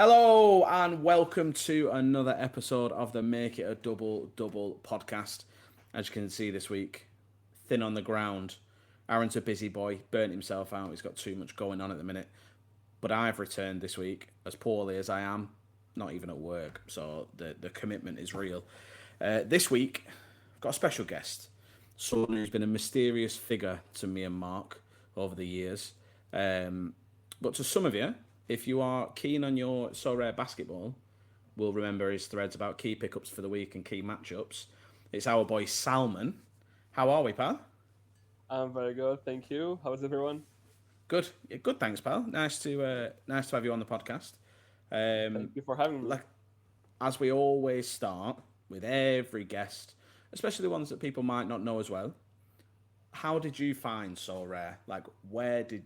Hello and welcome to another episode of the Make It a Double Double podcast. As you can see this week, thin on the ground. Aaron's a busy boy, burnt himself out. He's got too much going on at the minute. But I've returned this week as poorly as I am, not even at work. So the commitment is real. This week, I've got a special guest. Someone who's been a mysterious figure to me and Mark over the years. But to some of you, if you are keen on your Sorare basketball, will remember his threads about key pickups for the week and key matchups. It's our boy Salman. How are we, pal? I'm very good, thank you. How's everyone? Good, yeah, good. Thanks, pal. Nice to have you on the podcast. Thank you for having me. Like as we always start with every guest, especially the ones that people might not know as well. How did you find Sorare? Like,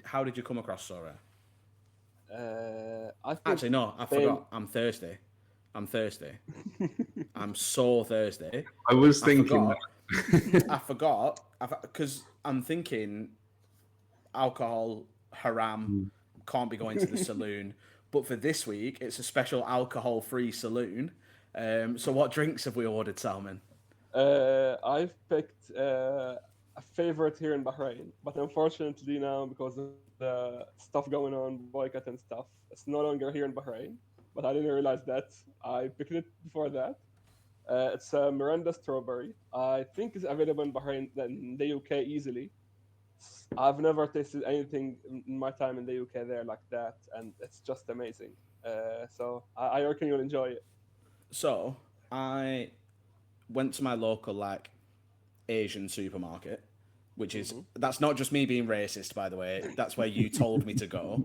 how did you come across Sorare? I think Actually, no, I forgot. I'm Thursday. I'm so Thursday. I was thinking. I forgot because I'm thinking alcohol haram, can't be going to the saloon. But for this week, it's a special alcohol-free saloon. So what drinks have we ordered, Salman? I've picked a favorite here in Bahrain, but unfortunately now, because of the stuff going on, boycott and stuff, it's no longer here in Bahrain. But I didn't realize that. I picked it before that. It's a Miranda strawberry. I think it's available in Bahrain in the UK easily. I've never tasted anything in my time in the UK there like that, and it's just amazing. So I reckon you'll enjoy it. So I went to my local Asian supermarket, which is that's not just me being racist, by the way. That's where you told me to go.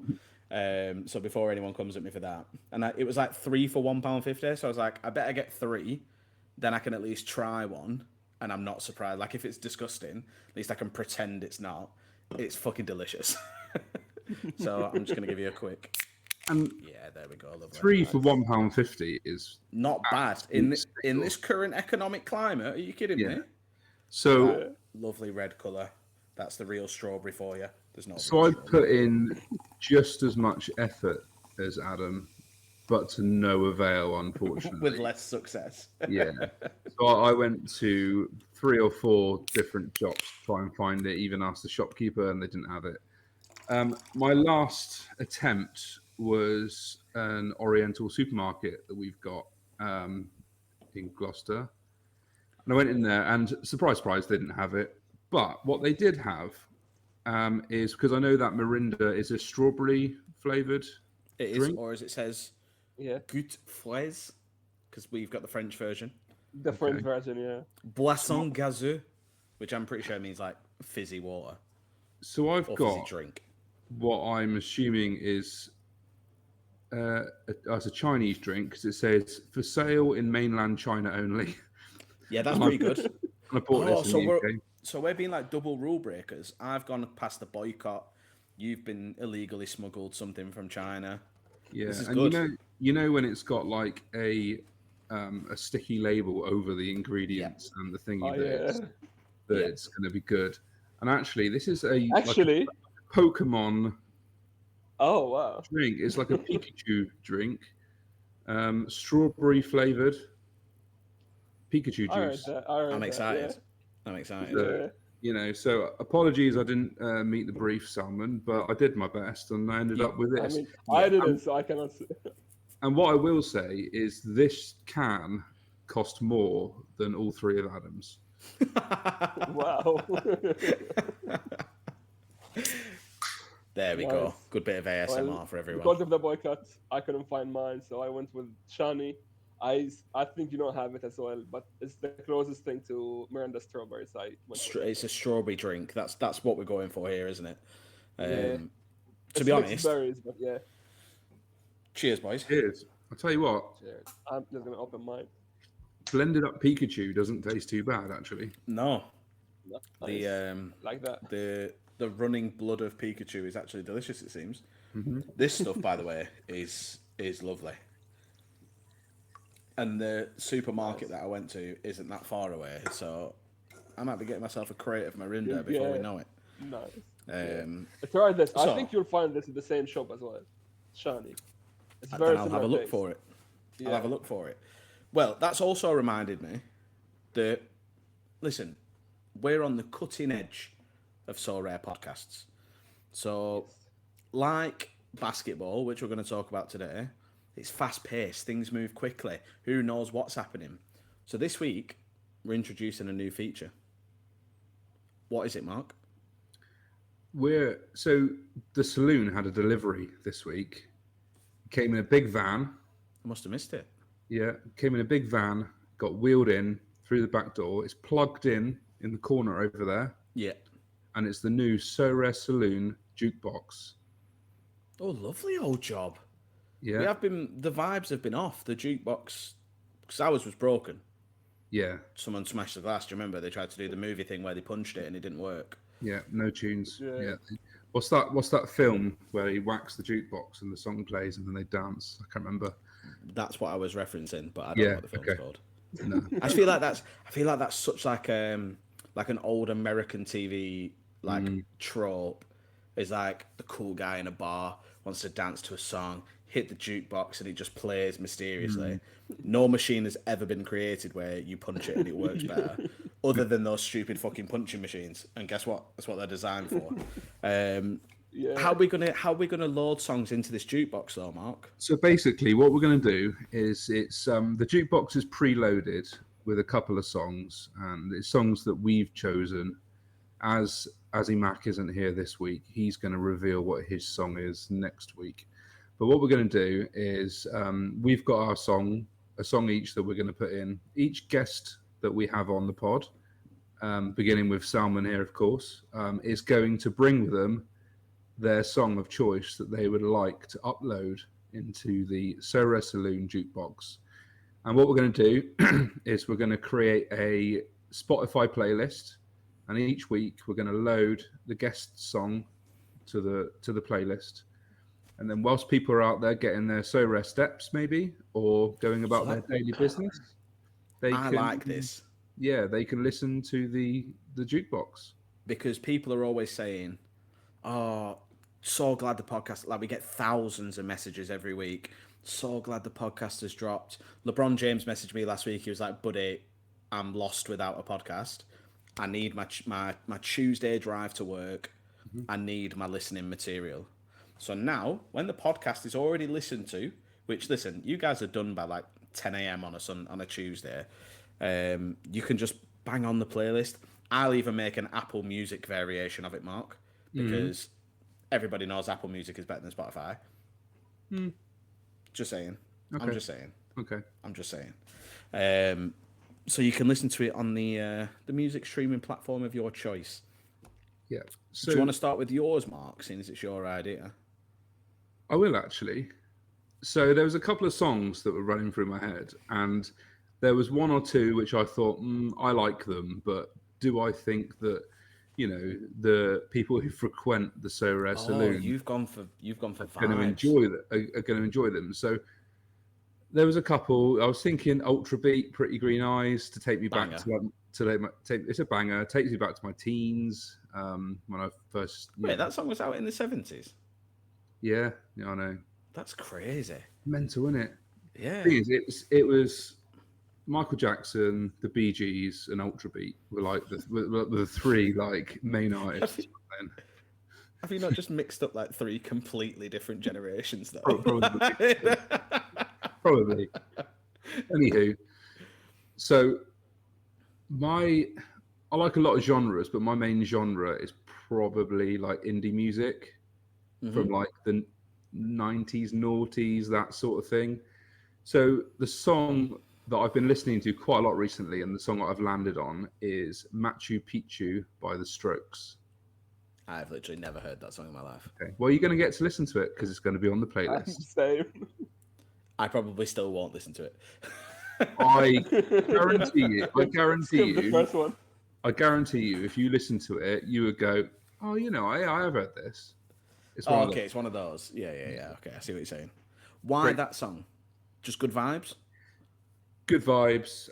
So before anyone comes at me for that, and it was like 3 for £1.50. So I was like, I better get 3, then I can at least try one, and I'm not surprised. Like if it's disgusting, at least I can pretend it's not. It's fucking delicious. So I'm just gonna give you a quick. Yeah, there we go. Lovely. 3 for £1.50 is not bad in this current economic climate. Are you kidding me? So lovely red colour. That's the real strawberry for you. There's no. So I put in just as much effort as Adam, but to no avail, unfortunately. With less success. Yeah. So I went to 3 or 4 different shops to try and find it. Even asked the shopkeeper, and they didn't have it. My last attempt was an Oriental supermarket that we've got in Gloucester. And I went in there, and surprise, they didn't have it. But what they did have is, because I know that Mirinda is a strawberry flavoured drink. Or as it says, Goutte fraise, because we've got the French version. The French version, yeah. Boisson gazeux, which I'm pretty sure means like fizzy water. So I've got fizzy drink. What I'm assuming is it's a Chinese drink, because it says for sale in mainland China only. Yeah, that's pretty good. And I bought this in the UK. So we're being like double rule breakers. I've gone past the boycott. You've been illegally smuggled something from China. Yeah, this is and good. you know when it's got like a sticky label over the ingredients and the thingy that it's going to be good. And actually, this is a Pokemon. Oh wow! Drink. It's like a Pikachu drink, strawberry flavored Pikachu juice. I'm excited. Yeah. I'm excited. So, so apologies I didn't meet the brief, Salman, but I did my best and I ended up with this. I mean, I didn't, so I cannot say. And what I will say is this can cost more than all 3 of Adam's. Wow. There we go. Good bit of ASMR for everyone. Because of the boycott, I couldn't find mine, so I went with Shani. I think you don't have it as well, but it's the closest thing to Miranda strawberries. It's a strawberry drink. That's what we're going for here, isn't it? To be honest. Berries, but yeah. Cheers, boys. Cheers. I'll tell you what. Cheers. I'm just gonna open mine. Blended up Pikachu doesn't taste too bad, actually. No. Nice. Like that. The running blood of Pikachu is actually delicious. It seems. Mm-hmm. This stuff, by the way, is lovely. And the supermarket that I went to isn't that far away, so I might be getting myself a crate of Mirinda before we know it. Nice. Try this. So, I think you'll find this in the same shop as well. Shani. It's Then very I'll have similar a look taste. for it. I'll Yeah. have a look for it. Well, that's also reminded me that, listen, we're on the cutting edge of Sorare podcasts. So, Yes. like basketball, which we're going to talk about today, it's fast paced, things move quickly. Who knows what's happening? So, this week, we're introducing a new feature. What is it, Mark? So the saloon had a delivery this week. Came in a big van. I must have missed it. Yeah, came in a big van, got wheeled in through the back door. It's plugged in the corner over there, Yeah. and it's the new Sorare Saloon jukebox. Oh, lovely old job. Yeah, The vibes have been off. The jukebox, because ours was broken. yeah, Someone smashed the glass. Do you remember? They tried to do the movie thing where they punched it and it didn't work. yeah. No tunes. Yeah. Yeah. What's that film where he whacks the jukebox and the song plays and then they dance? I can't remember. That's what I was referencing, but I don't Yeah, know what the film's okay. called. No. I feel like that's such like an old American TV trope. Is like the cool guy in a bar wants to dance to a song, hit the jukebox, and it just plays mysteriously. No machine has ever been created where you punch it and it works better, other than those stupid fucking punching machines. And guess what? That's what they're designed for. Yeah. How are we gonna load songs into this jukebox though, Mark? So basically, what we're going to do is it's the jukebox is preloaded with a couple of songs, and it's songs that we've chosen. As Mac isn't here this week, he's going to reveal what his song is next week. But what we're going to do is we've got a song each that we're going to put in. Each guest that we have on the pod, beginning with Salman here, of course, is going to bring with them their song of choice that they would like to upload into the Sorare Saloon jukebox. And what we're going to do is we're going to create a Spotify playlist, and each week we're going to load the guest song to the playlist. And then whilst people are out there getting their Sorare steps, maybe, or going about their daily business, I like this. Yeah, they can listen to the jukebox. Because people are always saying, "Oh, so glad the podcast." Like we get thousands of messages every week. So glad the podcast has dropped. LeBron James messaged me last week. He was like, "Buddy, I'm lost without a podcast. I need my Tuesday drive to work. I need my listening material." So now, when the podcast is already listened to, which listen, you guys are done by like 10 a.m. on a Tuesday, you can just bang on the playlist. I'll even make an Apple Music variation of it, Mark, because everybody knows Apple Music is better than Spotify. Just saying. Okay. I'm just saying. Okay. I'm just saying. So you can listen to it on the music streaming platform of your choice. Yeah. Do you want to start with yours, Mark, since it's your idea? I will actually. So there was a couple of songs that were running through my head, and there was one or two which I thought I like them, but do I think that the people who frequent the Sorare Saloon you've gone for going to vibes. are going to enjoy them? So there was a couple. I was thinking Ultra Beat, Pretty Green Eyes, to take me back it's a banger. It takes me back to my teens when I first. Wait, that song was out in the 70s? Yeah, I know. That's crazy. Mental, isn't it? Yeah. The thing is, it was Michael Jackson, the Bee Gees, and Ultra Beat were like the three like main artists. Have you not just mixed up like three completely different generations though? Probably. Anywho, so I like a lot of genres, but my main genre is probably like indie music from like the 90s, noughties, that sort of thing. So the song that I've been listening to quite a lot recently, and the song that I've landed on, is Machu Picchu by The Strokes. I've literally never heard that song in my life. Okay. Well, you're going to get to listen to it because it's going to be on the playlist. Same. I probably still won't listen to it. I guarantee you. The first one. I guarantee you, if you listen to it, you would go, "Oh, I have heard this." It's it's one of those. Yeah. Okay, I see what you're saying. Why Great. that song? Just good vibes? Good vibes.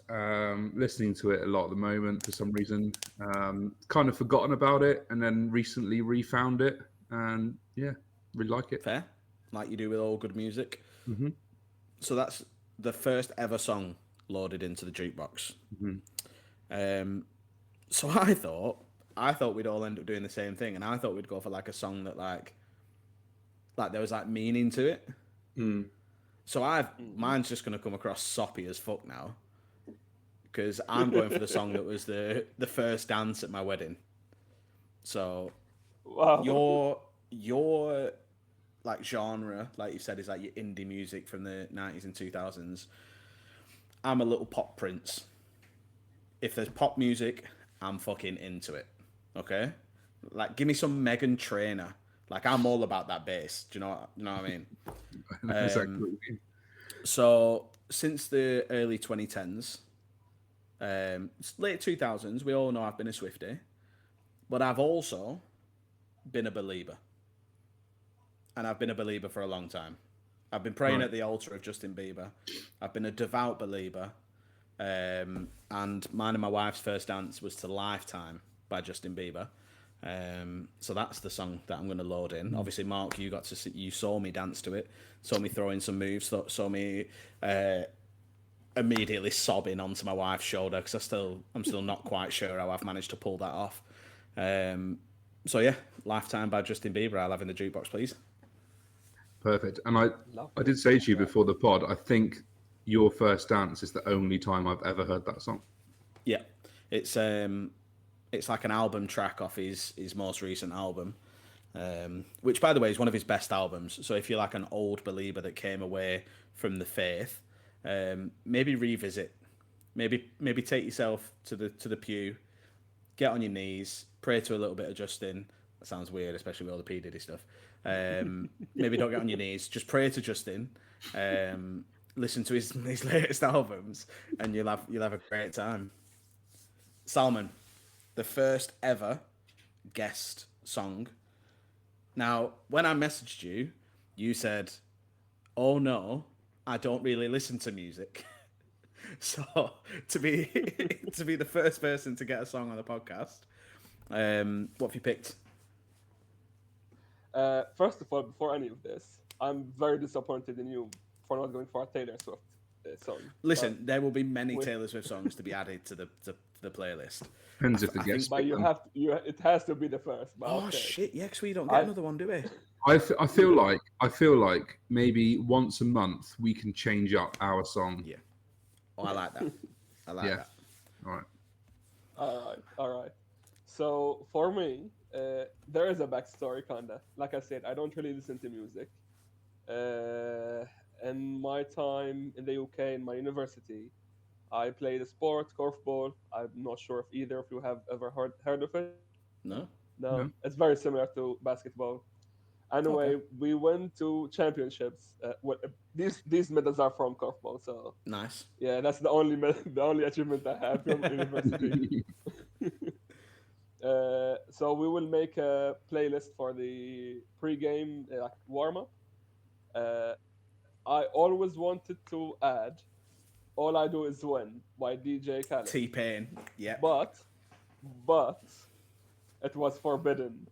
Listening to it a lot at the moment for some reason. Kind of forgotten about it, and then recently refound it, and yeah, really like it. Fair. like you do with all good music. Mm-hmm. So that's the first ever song loaded into the jukebox. Mm-hmm. So I thought we'd all end up doing the same thing, and I thought we'd go for like a song that like there was like meaning to it. Mm. So mine's just gonna come across soppy as fuck now, because I'm going for the song that was the first dance at my wedding. So Wow. your like genre, like you said, is like your indie music from the 90s and 2000s. I'm a little pop prince. If there's pop music, I'm fucking into it. Okay? Like give me some Megan Trainor. Like I'm all about that bass. Do you know what I mean? Exactly what you mean. So since the early 2010s, late 2000s, we all know I've been a Swiftie, but I've also been a belieber. And I've been a belieber for a long time. I've been praying Right. at the altar of Justin Bieber. I've been a devout believer. And mine and my wife's first dance was to Lifetime by Justin Bieber. So that's the song that I'm going to load in. Obviously, Mark, you saw me dance to it, saw me throwing some moves, saw me immediately sobbing onto my wife's shoulder because I'm still not quite sure how I've managed to pull that off. So yeah, Lifetime by Justin Bieber. I'll have in the jukebox, please. Perfect. And I Lovely. did say to you before the pod, I think your first dance is the only time I've ever heard that song. Yeah, it's like an album track off his most recent album, which by the way is one of his best albums. So if you're like an old believer that came away from the faith, maybe revisit, maybe take yourself to the pew, get on your knees, pray to a little bit of Justin. That sounds weird, especially with all the P Diddy stuff. Maybe don't get on your knees, just pray to Justin. Listen to his latest albums, and you'll have a great time. Salman, the first ever guest song. Now, when I messaged you, you said, "Oh no, I don't really listen to music." So to be to be the first person to get a song on the podcast, what have you picked? First of all, before any of this, I'm very disappointed in you for not going for a Taylor Swift song. Listen, there will be many with- Taylor Swift songs to be added to the playlist. Depends if the I guests But pick you them. have to, it has to be the first. But Oh okay. shit! Yeah, because we don't get another one, do we? I feel like maybe once a month we can change up our song. Yeah. Oh, I like that. I like Yeah. that. All right. All right. So for me, there is a backstory, kinda. Like I said, I don't really listen to music. In my time in the UK, in my university, I played a sport, korfball. I'm not sure if either of you have ever heard of it. No. No, No. it's very similar to basketball. Anyway, Okay. we went to championships. These medals are from korfball, so Nice. yeah, that's the only achievement I have from university. So we will make a playlist for the pre-game warm up. Uh, I always wanted to add "All I Do Is Win" by DJ Khaled, T-Pain. Yeah. but it was forbidden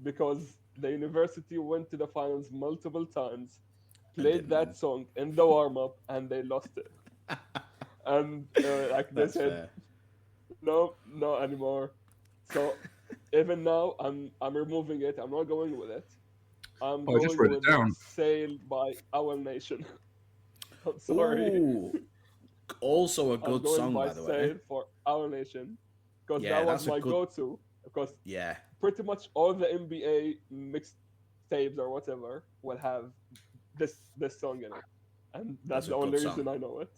because the university went to the finals multiple times, played didn't that win. song in the warm up, and they lost it. And like they That's said, fair. no, not anymore. So even now, I'm removing it. I'm not going with it. I'm Oh, I just going wrote it with down. "Sail" by Owl Nation. I'm sorry. Ooh. Also a I'm good going song, by by the way. "Sail" for Owl Nation because Yeah, that was that's a my good. go-to. Because Yeah, pretty much all the NBA mixtapes or whatever will have this song in it, and that's that's a the good only song. reason I know it.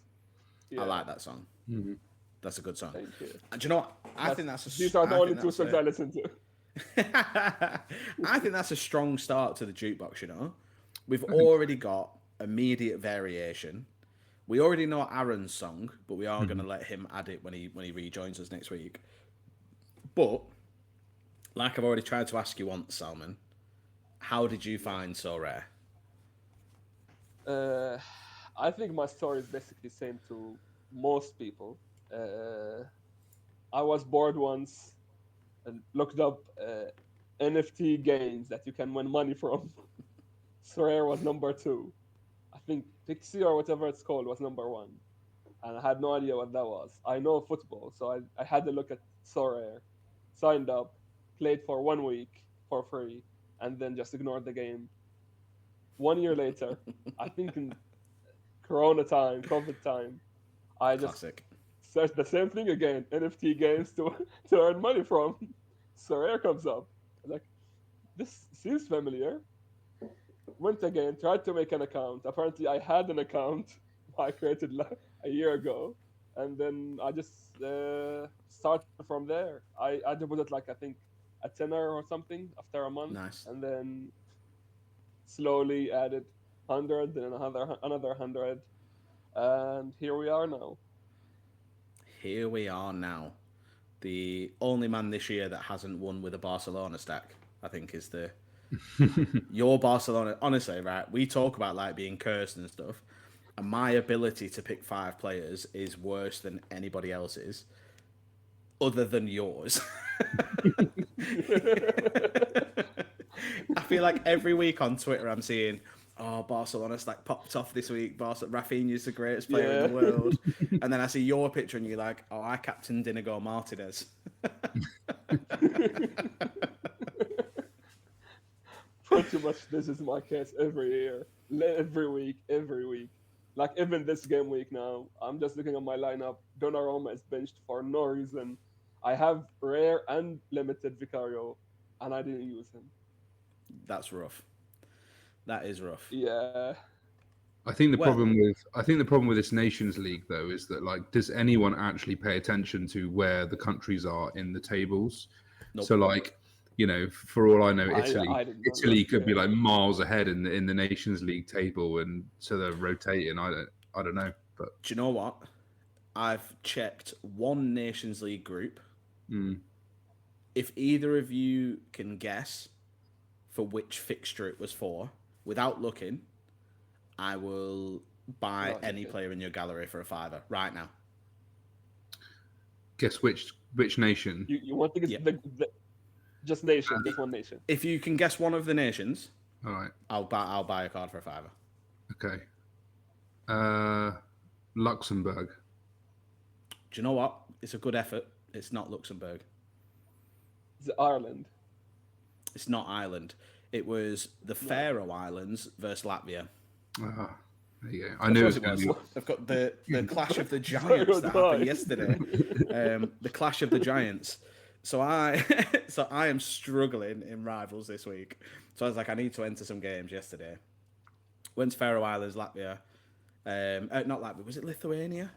I Yeah, like that song. Mhm. That's a good song. thank you. And do you know what? I think that's a. These are the I only think two that's songs I listen to. I think that's a strong start to the jukebox. You know, we've already got immediate variation. We already know Aaron's song, but we are going to let him add it when he rejoins us next week. But like I've already tried to ask you once, Salman, how did you find So Rare? I think my story is basically the same to most people. I was bored once and looked up NFT games that you can win money from. Sorare was number 2. I think Pixie or whatever it's called was number 1. And I had no idea what that was. I know football, so I had to look at Sorare, signed up, played for 1 week for free, and then just ignored the game. 1 year later, I think in Corona time, COVID time, I just Classic. searched the same thing again, NFT games to to earn money from. Sorare comes up. I was like, this seems familiar. Went again, tried to make an account. Apparently, I had an account I created a year ago, and then I just started from there. I deposited like I think a tenner or something after a month, Nice. and then slowly added 100, then another 100, and here we are now. Here we are now. The only man this year that hasn't won with a Barcelona stack, I think, is your Barcelona. Honestly, right? We talk about like being cursed and stuff, and my ability to pick 5 players is worse than anybody else's, other than yours. I feel like every week on Twitter I'm seeing, oh, Barcelona stack popped off this week. Rafinha's the greatest player in the world. And then I see your picture and you're like, oh, I captained Inigo Martinez. Pretty much this is my case every year, every week. Like even this game week now, I'm just looking at my lineup. Donnarumma is benched for no reason. I have rare and limited Vicario, and I didn't use him. That's rough. That is rough. Yeah. I think the Well- problem with this Nations League though is that like, does anyone actually pay attention to where the countries are in the tables? Nope. So like, you know, for all I know, I didn't know Italy that, could be yeah. like miles ahead in the Nations League table, and so they're rotating. I don't know, but Do you know what? I've checked one Nations League group. If either of you can guess for which fixture it was for, without looking, I will buy Right, any okay. player in your gallery for a £5 right now. guess which nation? You want to get Yeah. just nation, just one nation. If you can guess one of the nations, All right, I'll buy a card for a £5. okay. Luxembourg. Do you know what? It's a good effort. It's not Luxembourg. It's Ireland. It's not Ireland. It was the Faroe Islands versus Latvia. Ah, there you go. I knew it was going to be. I've got the clash of the giants that happened did I. yesterday. The clash of the giants. So I am struggling in rivals this week. So I was like, I need to enter some games yesterday. Went to Faroe Islands, Latvia. Not Latvia. Was it Lithuania?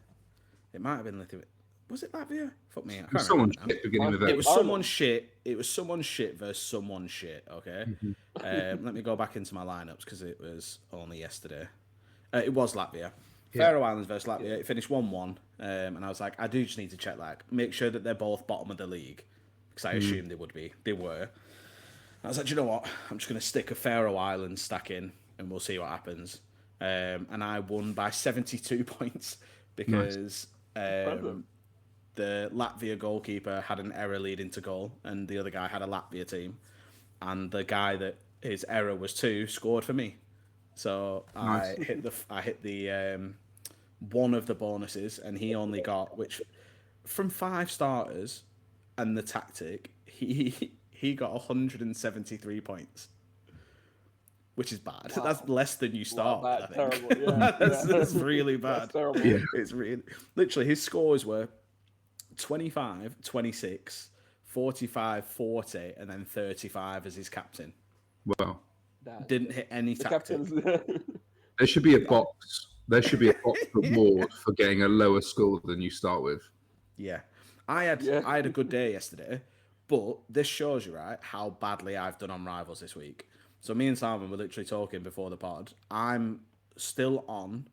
It might have been Lithuania. Was it Latvia? Fuck me. I can't Someone remember now. shit beginning with It that. was someone shit. It was someone shit versus someone shit. Okay. Let me go back into my lineups because it was only yesterday. It was Latvia. Faroe Islands versus Latvia. It finished 1-1. And I was like, I do just need to check, like, make sure that they're both bottom of the league because I assumed they would be. They were. I was like, you know what? I'm just going to stick a Faroe Islands stack in and we'll see what happens. And I won by 72 points because the Latvia goalkeeper had an error leading to goal, and the other guy had a Latvia team, and the guy that his error was 2 scored for me. So Nice. I hit the one of the bonuses, and he only got, which from 5 starters and the tactic, he got 173 points, which is bad. Wow. That's less than you start. Wow, I think. terrible. Yeah, That's really bad. That's terrible. Yeah. It's really literally his scores were 25, 26, 45, 40, and then 35 as his captain. Well, Didn't hit any The tactic. captain's there should be a box. There should be a box reward for getting a lower score than you start with. Yeah. I had a good day yesterday, but this shows you, right, how badly I've done on rivals this week. So me and Salman were literally talking before the pod. I'm still on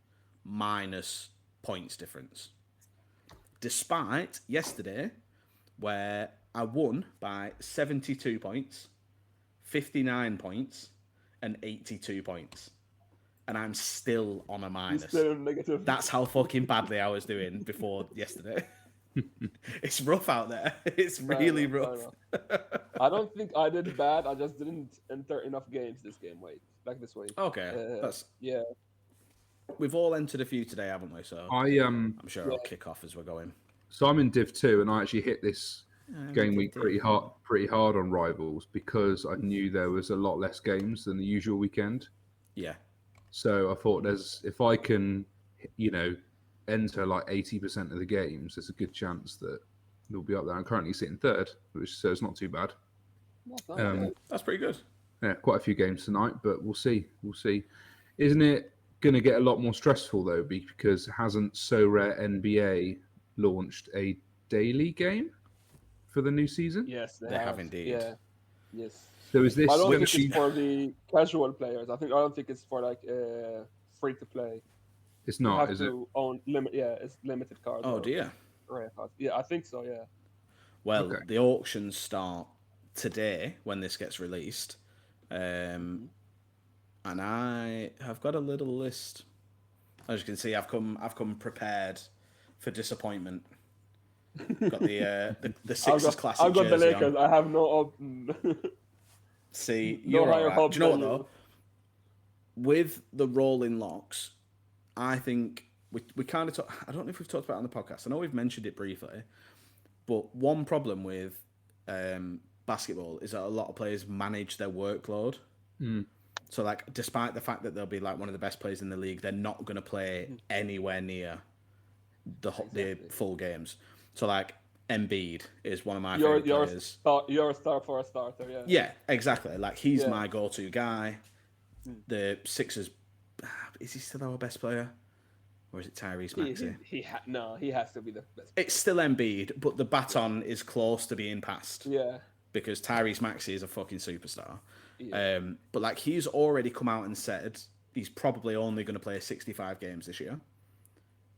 minus points difference. Despite yesterday, where I won by 72 points, 59 points, and 82 points. And I'm still on a minus. still negative. That's how fucking badly I was doing before yesterday. It's rough out there. It's Fair really enough, fair rough. I don't think I did bad. I just didn't enter enough games this game. This week. Okay, Yeah, we've all entered a few today, haven't we? So I'm sure I'll kick off as we're going. So I'm in Div 2, and I actually hit this game week pretty hard on Rivals because I knew there was a lot less games than the usual weekend. Yeah. So I thought if I can, enter like 80% of the games, there's a good chance that they'll be up there. I'm currently sitting third, so it's not too bad. That's pretty good. Yeah, quite a few games tonight, but we'll see. We'll see. Isn't it going to get a lot more stressful though, because hasn't Sorare NBA launched a daily game for the new season? Yes, They have indeed. Yeah, yes. So is this? I don't think it's for the casual players. I don't think it's for free to play. It's not. You have is to own limit. Yeah, it's limited cards. Oh dear. Rare cards. Yeah, I think so. Yeah. Well, the auctions start today when this gets released, and I have got a little list. As you can see, I've come prepared for disappointment. Got the Sixers classic I've got the jersey Lakers. on. I have no. See, No you're higher all right. hopes Do you know what than though? With the rolling locks, I think we kind of talk. I don't know if we've talked about it on the podcast. I know we've mentioned it briefly, but one problem with basketball is that a lot of players manage their workload. So, like, despite the fact that they'll be like one of the best players in the league, they're not going to play anywhere near the full games. So, like, Embiid is one of my favorite players. You're a star for a starter, yeah. Yeah, exactly. Like, he's my go-to guy. The Sixers, is he still our best player? Or is it Tyrese Maxey? He has to be the best. It's still Embiid, but the baton is close to being passed. Yeah. Because Tyrese Maxey is a fucking superstar. Yeah. But, like, he's already come out and said he's probably only going to play 65 games this year.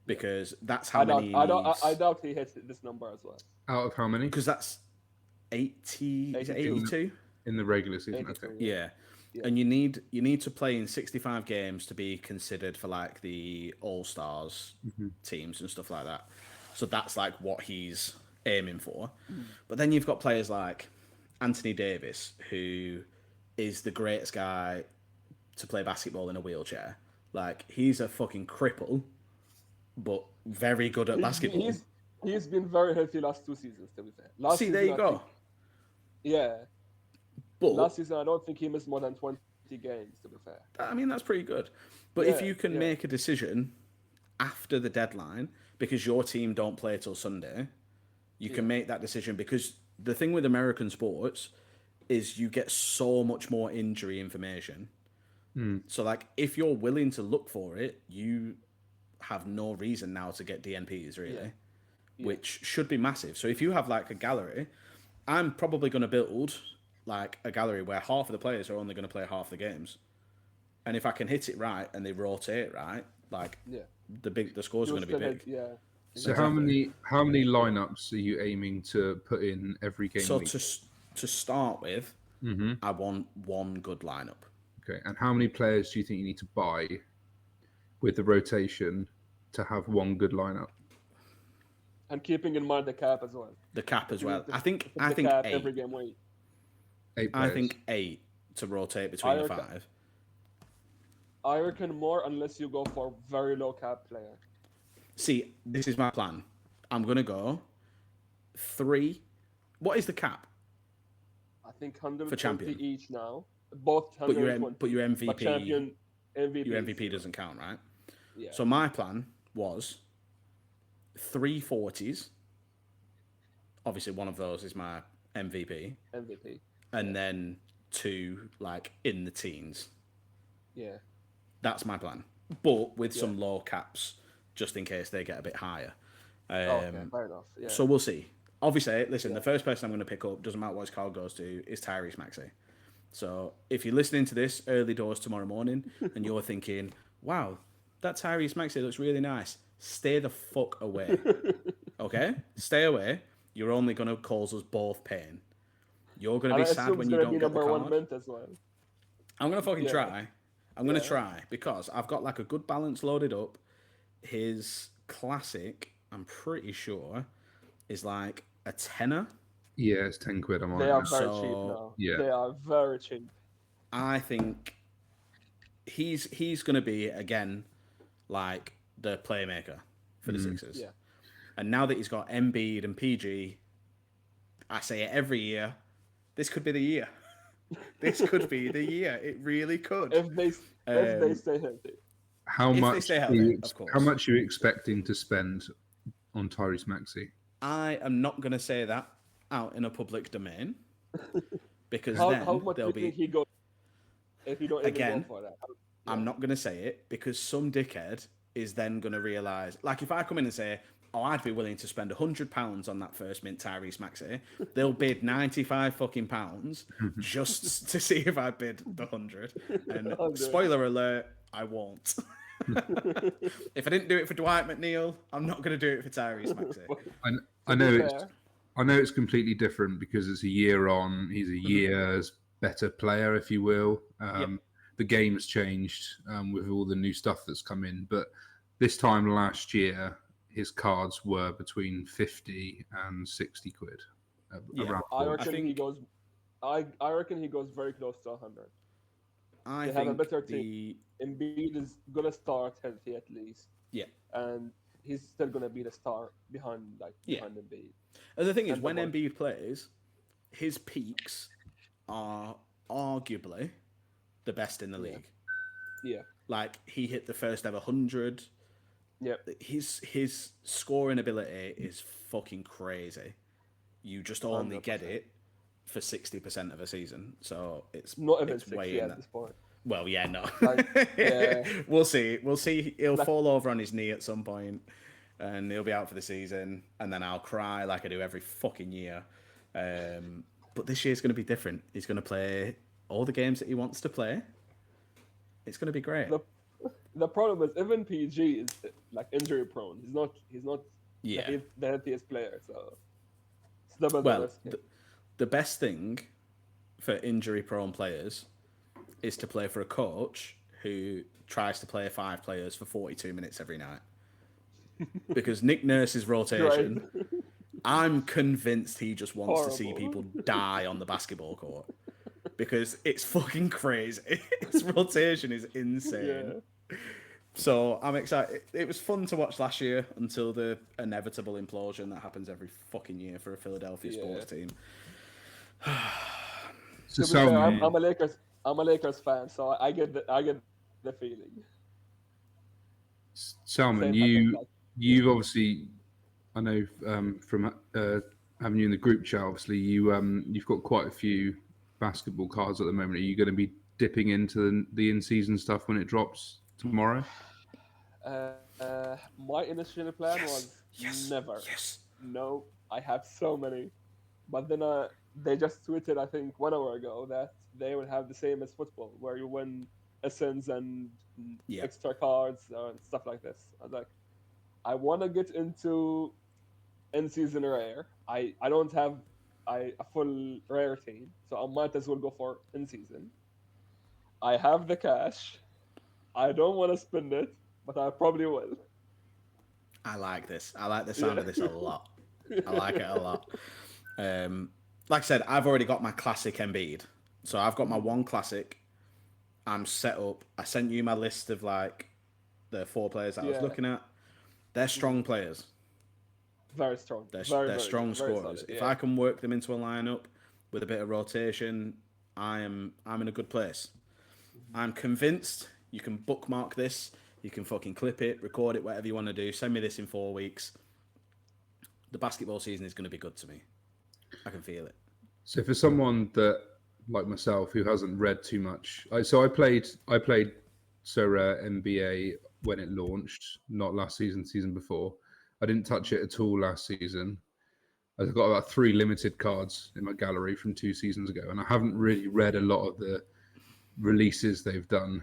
Because that's how many he needs. I doubt he hits this number as well. Out of how many? Because that's 80. Is it 82? In the regular season, 82, okay. Yeah. And you need to play in 65 games to be considered for like the All-Stars teams and stuff like that. So that's like what he's aiming for. But then you've got players like Anthony Davis, who is the greatest guy to play basketball in a wheelchair. Like, he's a fucking cripple, but very good at basketball. He's been very healthy last 2 seasons, to be fair. There you go. Yeah. But last season, I don't think he missed more than 20 games, to be fair. I mean, that's pretty good. But if you can make a decision after the deadline, because your team don't play till Sunday, you can make that decision. Because the thing with American sports is you get so much more injury information. So, like, if you're willing to look for it, you have no reason now to get DNPs, really, which should be massive. So if you have, like, a gallery, I'm probably going to build like a gallery where half of the players are only going to play half the games, and if I can hit it right and they rotate right, like the scores are going to be big. So how many lineups are you aiming to put in every game? So week? to start with, I want one good lineup. Okay, and how many players do you think you need to buy with the rotation to have one good lineup? And keeping in mind the cap as well. The cap as well. I think cap 8. Every game week. 8 I think 8 to rotate between the 5. I reckon more unless you go for very low cap player. See, this is my plan. I'm gonna go 3. What is the cap? I think 120 for champion each now. Both 120. But your MVP. But champion MVP. Your MVP doesn't count, right? Yeah. So my plan was 3 40s. Obviously, one of those is my MVP. And then 2 like in the teens. Yeah. That's my plan. But with some low caps, just in case they get a bit higher. Okay, fair enough. Yeah. So we'll see. Obviously, listen, the first person I'm going to pick up, doesn't matter what his card goes to, is Tyrese Maxey. So if you're listening to this early doors tomorrow morning and you're thinking, wow, that Tyrese Maxey looks really nice, stay the fuck away. Okay? Stay away. You're only going to cause us both pain. You're going to be sad when you don't get the card. As well. I'm going to fucking try. I'm going to try because I've got like a good balance loaded up. His classic, I'm pretty sure, is like a tenner. Yeah, it's 10 quid. I'm on They it are now. very cheap So now. Yeah. They are very cheap. I think he's going to be again like the playmaker for the Sixers. Yeah. And now that he's got Embiid and PG, I say it every year. This could be the year. This could be the year. It really could. If they stay healthy. How If they much? stay are healthy, you, of course. how much are you expecting to spend on Tyrese Maxey? I am not going to say that out in a public domain because How then much do there'll you think be he goes if you don't even again. go for that? I'm not going to say it because some dickhead is then going to realise. Like, if I come in and say, oh, I'd be willing to spend £100 on that first mint Tyrese Maxey, they'll bid 95 fucking pounds just to see if I bid the 100. And spoiler alert, I won't. If I didn't do it for Dwight McNeil, I'm not going to do it for Tyrese Maxey. I know it's completely different because it's a year on. He's a year's better player, if you will. The game's changed with all the new stuff that's come in. But this time last year, his cards were between 50 and 60 quid. I reckon he goes. I reckon he goes very close to 100. I They think have a better team. Embiid is gonna start healthy at least. Yeah. And he's still gonna be the star behind Embiid. And the thing is, when Embiid plays, his peaks are arguably the best in the league. Yeah. Like, he hit the first ever 100. Yeah. His scoring ability is fucking crazy. You just only 100%. get it for 60% of a season. So it's not even it's 60 at this point. Well, yeah, no. Yeah. We'll see. He'll fall over on his knee at some point, and he'll be out for the season, and then I'll cry like I do every fucking year. But this year's going to be different. He's going to play all the games that he wants to play. It's going to be great. The problem is even PG is like injury prone. He's not the healthiest player. So it's double the best thing for injury prone players is to play for a coach who tries to play 5 players for 42 minutes every night. Because Nick Nurse's rotation, I'm convinced he just wants to see people die on the basketball court. Because it's fucking crazy. His rotation is insane. Yeah. So I'm excited. It was fun to watch last year until the inevitable implosion that happens every fucking year for a Philadelphia sports team. So I'm a Lakers fan, so I get the feeling. Salman, you've obviously, I know from having you in the group chat, obviously you've got quite a few basketball cards at the moment. Are you going to be dipping into the in-season stuff when it drops tomorrow? My initial plan was never. No, I have so many, but then they just tweeted, I think 1 hour ago, that they will have the same as football, where you win essence and extra cards and stuff like this. I was like, I want to get into in-season rare. I don't have a full rare team, so I might as well go for in-season. I have the cash. I don't want to spend it, but I probably will. I like this. I like the sound of this a lot. I like it a lot. Like I said, I've already got my classic Embiid. So I've got my one classic. I'm set up. I sent you my list of like the 4 players that I was looking at. They're strong players. Very strong. They're very strong very scorers. solid, if I can work them into a lineup with a bit of rotation, I'm in a good place. I'm convinced you can bookmark this. You can fucking clip it, record it, whatever you want to do. Send me this in 4 weeks. The basketball season is going to be good to me. I can feel it. So for someone that, like myself, who hasn't read too much, I played Sorare NBA when it launched, not last season, season before. I didn't touch it at all last season. I've got about 3 limited cards in my gallery from 2 seasons ago, and I haven't really read a lot of the releases they've done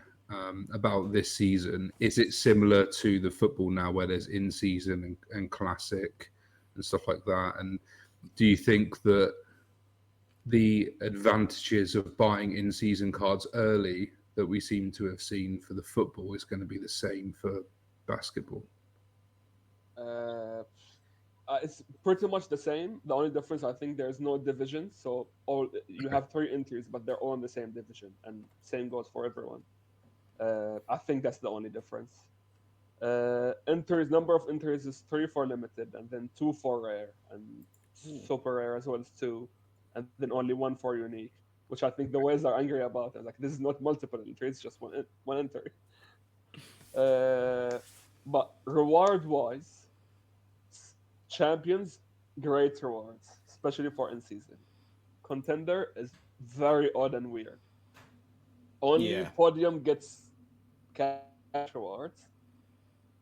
about this season. Is it similar to the football now, where there's in-season and classic and stuff like that? And do you think that the advantages of buying in-season cards early that we seem to have seen for the football is going to be the same for basketball? it's pretty much the same. The only difference, I think, there's no division, so all you Okay. have three entries, but they're all in the same division, and same goes for everyone. I think that's the only difference. Entries number of entries is three for limited, and then two for rare, and super rare as well as two, and then only one for unique. Which I think the Ways are angry about. They're like, this is not multiple entries, just one entry. Uh, but reward wise, champions, great rewards, especially for in season. Contender is very odd and weird. Only Yeah. podium gets cash rewards,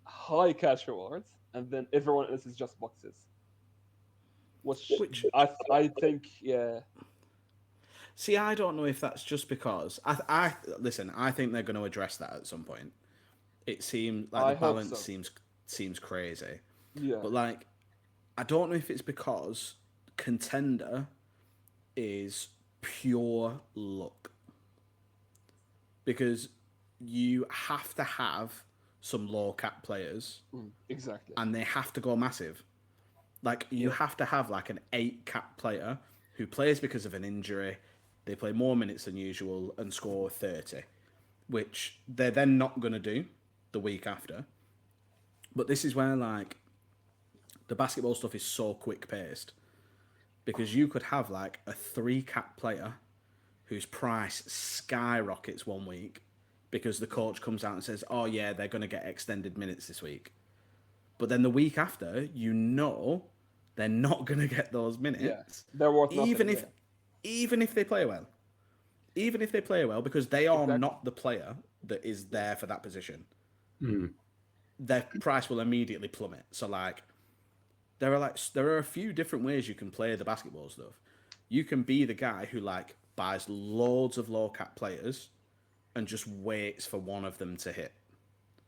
high cash rewards, and then everyone else is just boxes. Which Which, I think, yeah, see, I don't know if that's just because I listen. I think they're going to address that at some point. It seems like I the hope balance so. seems crazy, Yeah, but like I don't know if it's because contender is pure luck because you have to have some low cap players exactly. and they have to go massive. Like you Yeah, have to have like an 8 cap player who plays because of an injury. They play more minutes than usual and score 30, which they're then not going to do the week after. But this is where like the basketball stuff is so quick paced because you could have like a 3 cap player whose price skyrockets one week because the coach comes out and says, "Oh yeah, they're going to get extended minutes this week." But then the week after, you know, they're not going to get those yeah. minutes, They're worth even nothing. if Yeah, even if they play well. Even if they play well, because they are exactly. not the player that is Yeah, there for that position, Mm. their price will immediately plummet. So like there are a few different ways you can play the basketball stuff. You can be the guy who like buys loads of low cap players and just waits for one of them to hit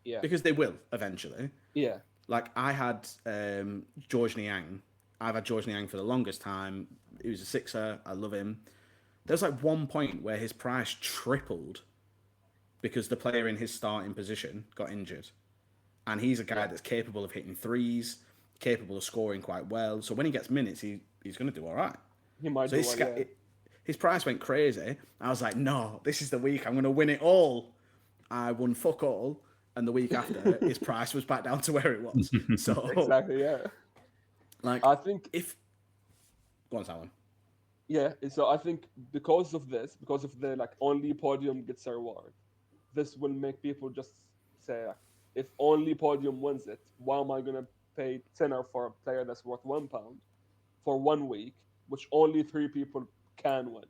yeah, because they will eventually. yeah, Like I had George Niang. I've had George Niang for the longest time. He was a sixer. I love him. There's like one point where his price tripled because the player in his starting position got injured. And he's a guy yeah. that's capable of hitting threes, capable of scoring quite well. So when he gets minutes, he's going to do all right. He might So do well. Yeah, his price went crazy. I was like, no, this is the week. I'm going to win it all. I won fuck all. And the week after, his price was back down to where it was. So, exactly. Yeah, like, I think if. Go on, Salman. yeah. So I think because of this, because of the like only podium gets a reward, this will make people just say, like, if only podium wins it, why am I gonna pay tenner for a player that's worth £1 for 1 week, which only three people can win?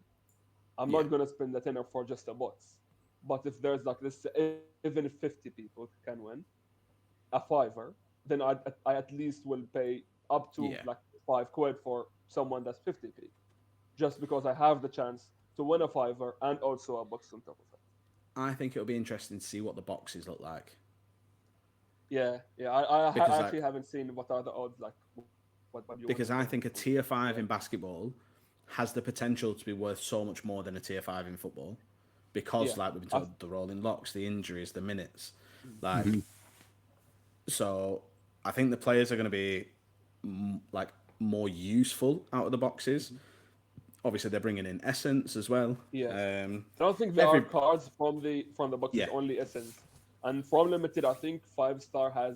I'm Yeah. not gonna spend the tenner for just a bots. But if there's like this, even if 50 people can win a fiver, then I at least will pay up to Yeah. like £5 for someone that's 50p, just because I have the chance to win a fiver and also a box on top of it. I think it'll be interesting to see what the boxes look like. Yeah, yeah. Because, like, actually haven't seen what are the odds like. What you win because in I them. think a tier 5 Yeah, in basketball has the potential to be worth so much more than a tier 5 in football because yeah. like we've been I've, told the rolling locks, the injuries, the minutes, mm, like so I think the players are going to be like more useful out of the boxes. mhm. Obviously they're bringing in essence as well. Yeah. um I don't think there are every cards from the boxes, Yeah. only essence. And from limited, I think 5 star has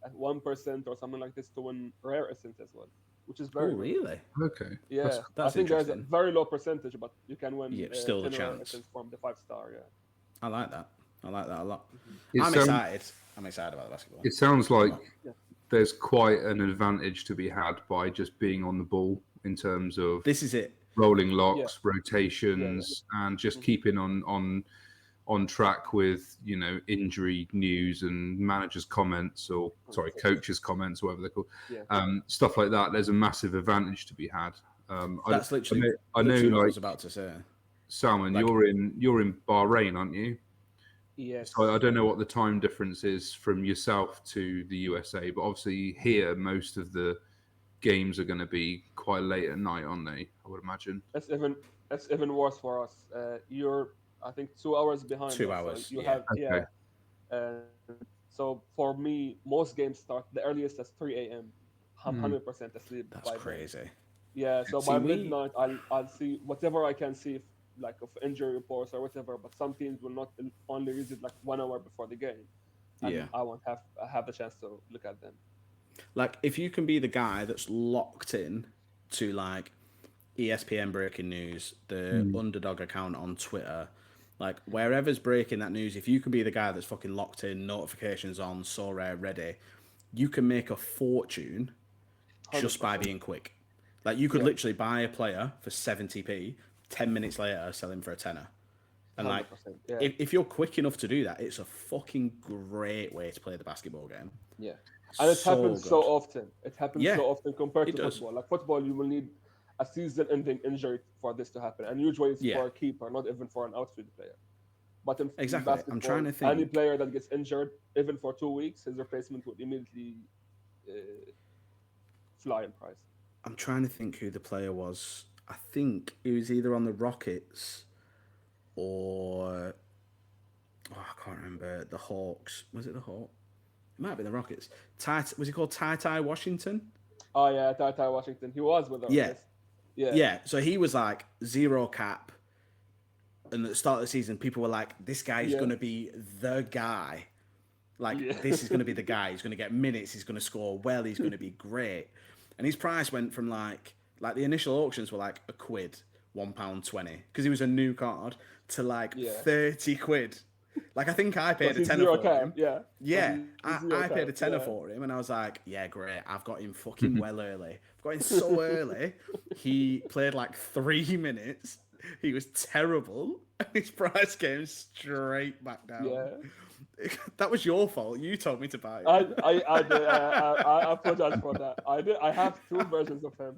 at 1% or something like this to win rare essence as well, which is Oh very good. really? Okay. Yeah, I That's think there's a interesting. very low percentage, but you can Yeah, win still the 10 rare chance. essence from the 5 star. Yeah. I like that. I like that a lot. Hmm. It I'm sounds excited. I'm excited about the basketball. it sounds like Come on. Yeah. there's quite an advantage to be had by just being on the ball in terms of This is it. rolling Yeah. locks, Yeah. Yeah. rotations, and just Hmm. keeping on track with injury news and managers' comments or coaches' comments, whatever they're called, Yeah. stuff like that. There's a massive advantage to be had. That's literally I know, what I like was about to say. Salman, Like, you're in Bahrain, aren't you? So I Yes. don't know what the time difference is from yourself to the USA, but obviously here most of the games are going to be quite late at night, aren't they? I would imagine. That's even that's even worse for us. You're I think 2 hours behind two us, so hours. you Yeah. have Okay. yeah. So for me, most games start the earliest as 3 a.m. I'm 100% asleep. That's by crazy. Then. Yeah, so See, by midnight, I'll see whatever I can see, like of injury reports or whatever. But some teams will not only use it like 1 hour before the game, and Yeah. I won't have the chance to look at them. Like, if you can be the guy that's locked in to like ESPN breaking news, the underdog account on Twitter, like wherever's breaking that news, if you can be the guy that's fucking locked in, notifications on, Sorare ready, you can make a fortune just by 100%. being quick. Like you could Yeah. literally buy a player for 70p, 10 minutes later sell him for a tenner. And like 100%. Yeah. if you're quick enough to do that, it's a fucking great way to play the basketball game. Yeah. And it happens so good. often. It happens Yeah, so often compared it to does. football. Like football, you will need a season-ending injury for this to happen, and usually it's Yeah. for a keeper, not even for an outfield player. But in Exactly. basketball, I'm trying to any think. player that gets injured, even for 2 weeks, his replacement will immediately uh, fly in price. I'm trying to think who the player was. I think he was either on the Rockets or I can't remember, the Hawks. Was it the Hawks? It might have been the Rockets. Was he called Ty Washington? Oh yeah, Ty Washington. He was with us. Yeah. Yeah. Yeah. So he was like zero cap. And at the start of the season, people were like, this guy is going to be the guy. Like, this is going to be the guy. He's going to get minutes. He's going to score well. He's going to be great. And his price went from like the initial auctions were like £1, £1.20, because he was a new card, to like 30 quid. Like, I think I paid a tenner for him. Yeah. Yeah, I paid a tenner for him, and I was like, yeah, great. I've got him fucking well early. I've got him so early. He played like 3 minutes. He was terrible, and his price came straight back down. Yeah. That was your fault. You told me to buy it. I apologize for that. I have 2 versions of him.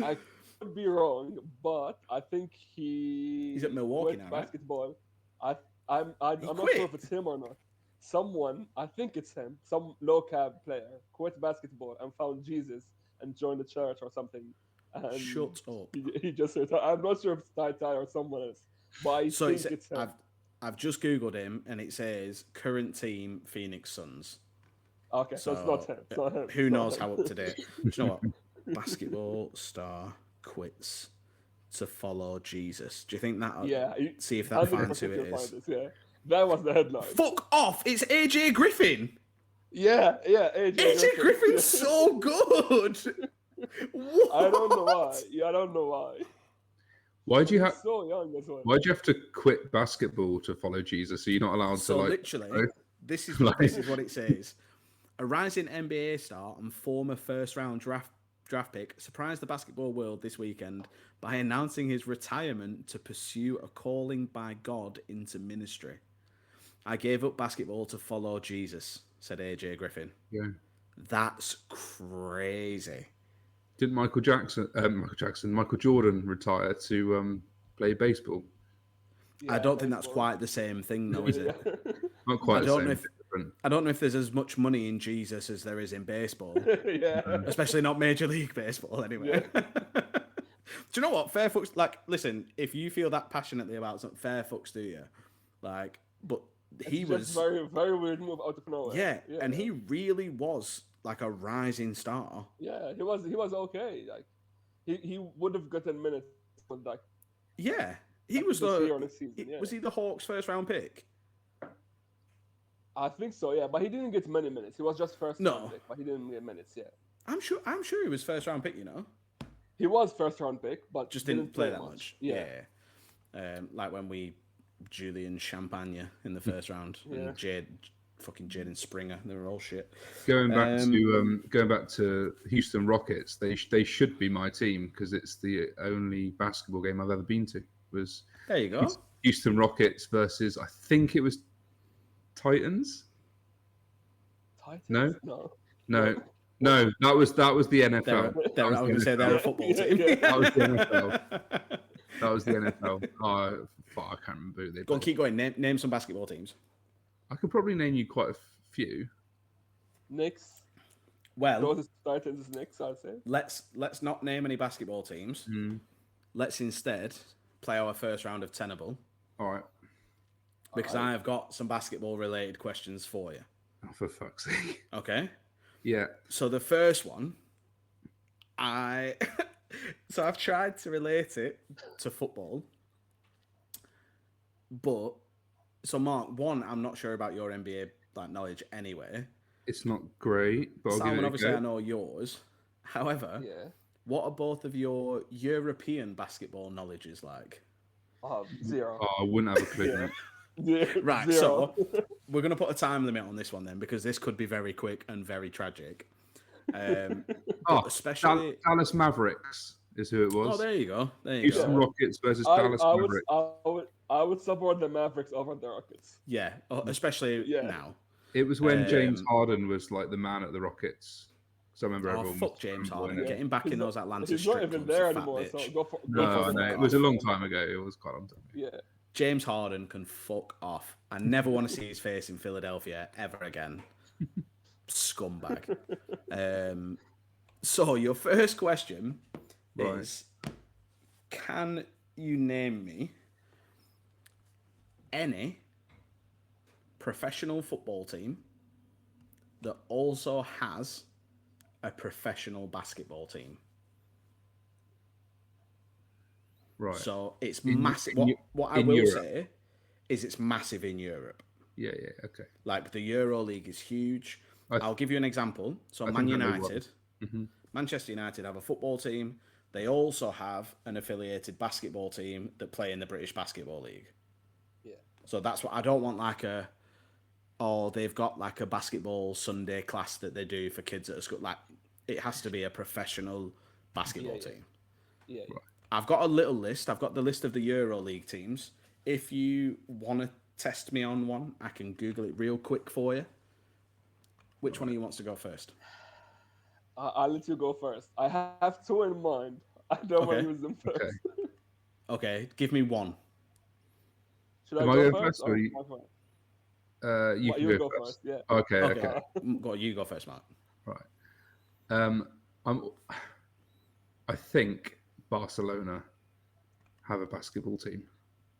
I could be wrong, but I think he's at Milwaukee now, basketball. Right? I'm not sure if it's him or not. Someone, I think it's him, some low cap player, quit basketball and found Jesus and joined the church or something. And shut up. He just said, I'm not sure if it's Ty or someone else, but I think it's him. I've just Googled him, and it says current team Phoenix Suns. Okay, so it's not him. It's not him. Who knows how up to date? Do you know what? Basketball star quits to follow Jesus. Do you think that? Yeah. See if that finds who it is. Yeah. That was the headline. Fuck off! It's AJ Griffin. Yeah. AJ Griffin's so good. What? I don't know why. Yeah, I don't know why. Why do you have so young as well? Why do you have to quit basketball to follow Jesus? So you're not allowed to like. Literally, this is what it says. A rising NBA star and former first-round draft pick surprised the basketball world this weekend by announcing his retirement to pursue a calling by God into ministry. I gave up basketball to follow Jesus, said AJ Griffin. Yeah, that's crazy. Didn't Michael Jordan retire to play baseball? Yeah, I don't think that's quite the same thing, though, is it? Not quite. I don't know if there's as much money in Jesus as there is in baseball. Especially not Major League Baseball, anyway. Yeah. Do you know what? Fair fucks. Like, listen, if you feel that passionately about something, fair fucks, do you? Like, but he was very, very weird move out of nowhere. Yeah, and he really was like a rising star. Yeah, he was okay. Like, he would have gotten minutes with that. Yeah, he was was he the Hawks' first round pick? I think so, yeah, but he didn't get many minutes. He was just first round pick, but he didn't get minutes. Yeah, I'm sure he was first round pick. You know, he was first round pick, but just didn't play that much. Yeah. Like when we Julian Champagne in the first round and Jaden Springer, they were all shit. Going back to Houston Rockets, they should be my team because it's the only basketball game I've ever been to. There you go. Houston Rockets versus, I think it was Titans. No. That was the NFL. I was going to say they're a football team. That was the NFL. Oh, I can't remember who they. Go on, keep going. Name some basketball teams. I could probably name you quite a few. Knicks. Well, Titans is Knicks, I'd say. Let's not name any basketball teams. Let's instead play our first round of Tenable. All right. Because I have got some basketball related questions for you. Oh, for fuck's sake. Okay. Yeah. So the first one So I've tried to relate it to football, but so Mark, one, I'm not sure about your NBA like knowledge anyway. It's not great, but I'll give Salman, it a obviously, I go. know yours. However, Yeah. what are both of your European basketball knowledges like? Zero. Oh, I wouldn't have a clue. Yeah. mate. Right, Zero. so we're going to put a time limit on this one then, because this could be very quick and very tragic. Oh, especially. Dallas Mavericks is who it was. Oh, there you go. There you Houston go. Rockets versus I, Dallas I would Mavericks. I would support the Mavericks over the Rockets. Yeah, especially Yeah. now. It was when James Um, Harden was like the man at the Rockets. So I remember Oh, everyone fuck was James fanboying Harden. it. Get him back in those Atlanta He's not strip even clubs, there you fat anymore, bitch. so go for No, I fuck know. off. It was a long time ago. It was quite a long time ago. Yeah. James Harden can fuck off. I never want to see his face in Philadelphia ever again. Scumbag. So your first question Right. is, can you name me any professional football team that also has a professional basketball team? Right. So it's In- massive. in Eu- What I in will Europe. say is it's massive in Europe. Yeah, okay. Like the Euro League is huge. I- I'll give you an example. So I Man think I know one. United, Mhm. Manchester United have a football team. They also have an affiliated basketball team that play in the British Basketball League. Yeah. So that's what I don't want they've got like a basketball Sunday class that they do for kids at a school. Like it has to be a professional basketball team. Yeah. I've got a little list. I've got the list of the Euro League teams. If you want to test me on one, I can Google it real quick for you. Which one of you wants to go first? I'll let you go first. I have two in mind. I don't want Okay. to use them first. Okay. Okay, give me one. Should Am I I go going first? first or you- my friend? You can You go go first. Yeah. Okay. Okay, you go first, Mark. Right. I think Barcelona have a basketball team.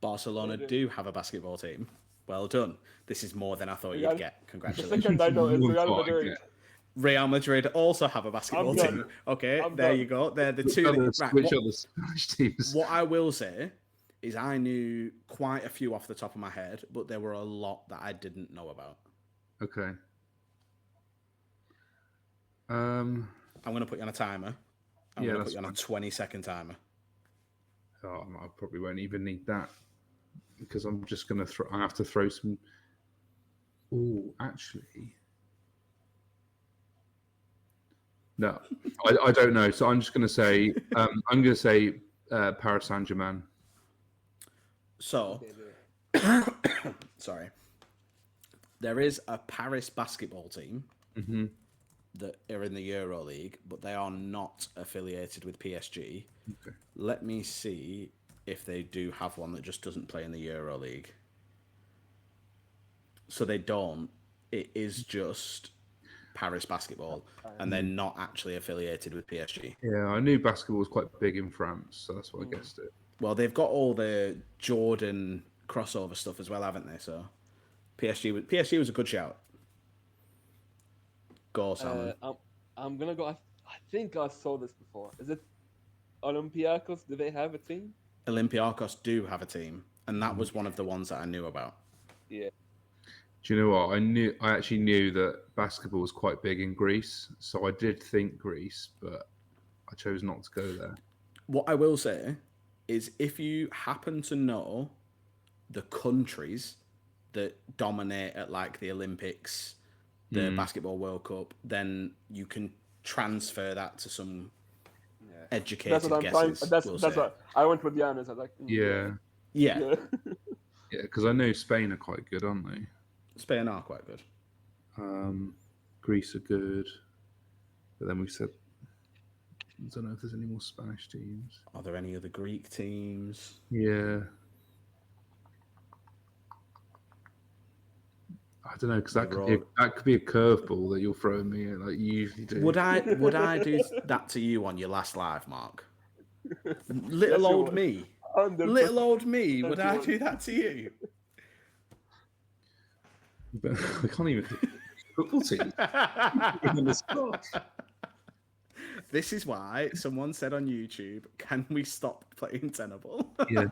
Barcelona They do have a basketball team. Well done. This is more than I thought Real- you'd get. The Congratulations. second I know is One Real thought I'd Madrid. get. Real Madrid also have a basketball I'm team. done. Okay, I'm there done. you go. They're the two. Which other Spanish teams? What I will say is I knew quite a few off the top of my head, but there were a lot that I didn't know about. Okay. I'm going to put you on a timer. I'm Yeah, going to put that's you on a 20-second timer. Oh, I probably won't even need that because I'm just going to throw. I have to throw some. Oh, actually, no, I don't know. So I'm just going to say. I'm going to say Paris Saint-Germain. So, sorry. There is a Paris basketball team Mm-hmm. that are in the Euro League, but they are not affiliated with PSG. Okay. Let me see if they do have one that just doesn't play in the Euro League. So they don't. It is just Paris basketball, and they're not actually affiliated with PSG. Yeah, I knew basketball was quite big in France, so that's why I guessed it. Well, they've got all the Jordan crossover stuff as well, haven't they? So PSG was a good shout. Go, Salman. I'm gonna go. I think I saw this before. Is it Olympiacos? Do they have a team? Olympiacos do have a team, and that was one of the ones that I knew about. Yeah. Do you know what? I actually knew that basketball was quite big in Greece, so I did think Greece, but I chose not to go there. What I will say is if you happen to know the countries that dominate at like the Olympics, the Basketball World Cup, then you can transfer that to some educated That's what I'm trying. guesses. That's say. what I went with Giannis. I was like, Yeah, Yeah, yeah, because I know Spain are quite good, aren't they? Spain are quite good. Greece are good, but then we said I don't know if there's any more Spanish teams. Are there any other Greek teams? Yeah, I don't know because that could be a curveball that you're throwing me at, like you usually do. Would I do that to you on your last live, Mark? Little Yes, you old would. me. 100%. Little old me. Would Yes, I you would. do that to you? But I can't even think of football team. This is why someone said on YouTube, "Can we stop playing Tenable?" Yeah.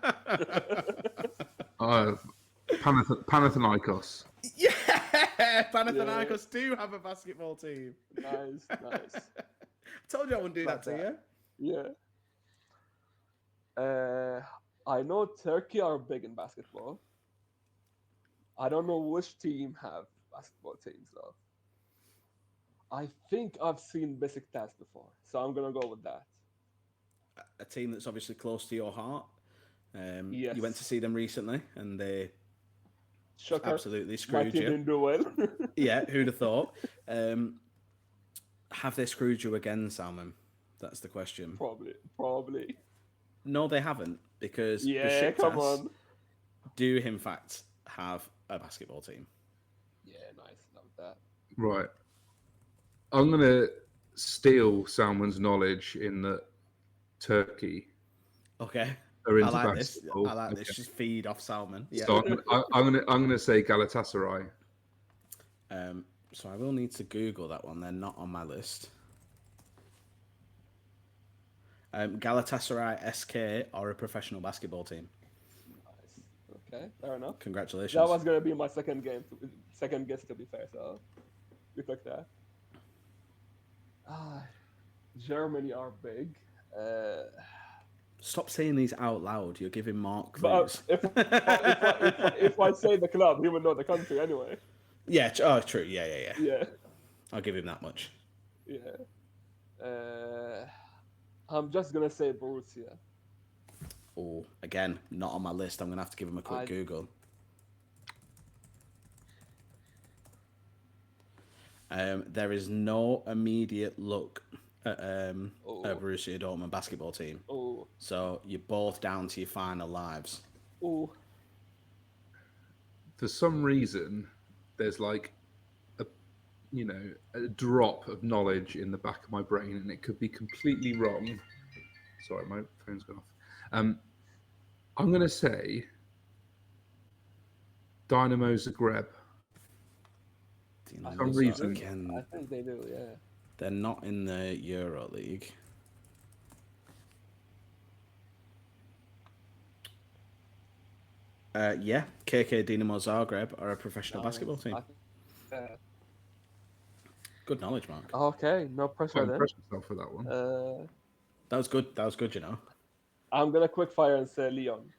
Panathinaikos. Yeah, Panathinaikos do have a basketball team. Nice. Told you I wouldn't do that Like to that. you. Yeah. I know Turkey are big in basketball. I don't know which team have basketball teams though. I think I've seen Besiktas before, so I'm gonna go with that. A team that's obviously close to your heart. Yes. You went to see them recently, and they Shocker. absolutely My screwed team you. didn't do well. Yeah, who'd have thought? Have they screwed you again, Salman? That's the question. Probably. No, they haven't, because Yeah, come Besiktas on. do, in fact, have a basketball team. Yeah, nice. Love that. Right. I'm going to steal Salman's knowledge in that Turkey Okay. are I into like this. basketball. I like this. Okay. Just feed off Salman. Yeah. So I'm gonna say Galatasaray. So I will need to Google that one. They're not on my list. Galatasaray SK are a professional basketball team. Nice. Okay, fair enough. Congratulations. That was gonna be my second guess to be fair. So we took that. Germany are big. Stop saying these out loud. You're giving Mark But clues. if I say the club, he would know the country anyway. Yeah. True. Yeah. Yeah. I'll give him that much. Yeah. I'm just gonna say Borussia. Oh, again, not on my list. I'm gonna have to give him a quick Google. There is no immediate look at a Borussia Dortmund basketball team. Oh. So you're both down to your final lives. Oh. For some reason, there's like a drop of knowledge in the back of my brain, and it could be completely wrong. Sorry, my phone's gone off. I'm going to say Dynamo Zagreb. For some reason, Again, I think they do. Yeah. they're not in the Euro League. Yeah, KK Dinamo Zagreb are a professional basketball team. Good knowledge, Mark. Okay, no pressure then. impressed myself for that one. That was good. That was good, you know. I'm gonna quick fire and say Lyon.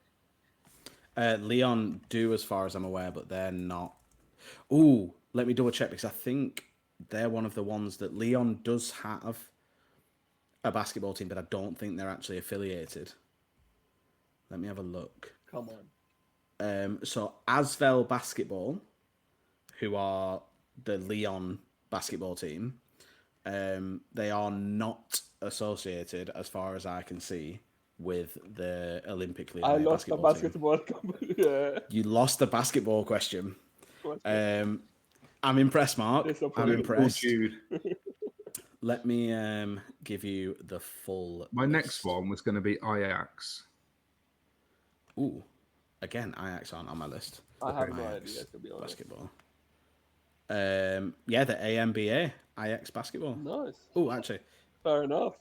Lyon do, as far as I'm aware, but they're not. Ooh, let me double check, because I think they're one of the ones that Lyon does have a basketball team, but I don't think they're actually affiliated. Let me have a look. Come on. So Asvel Basketball, who are the Lyon basketball team, they are not associated, as far as I can see, with the Olympic Lyon I lost the basketball basketball. team. You lost the basketball question. I'm impressed, Mark. I'm impressed. Let me give you the full My list. next one was going to be Ajax. Ooh, again, Ajax aren't on my list. I have no idea, to be honest. Basketball. Yeah, the AMBA, Ajax basketball. Nice. Oh, actually. Fair enough.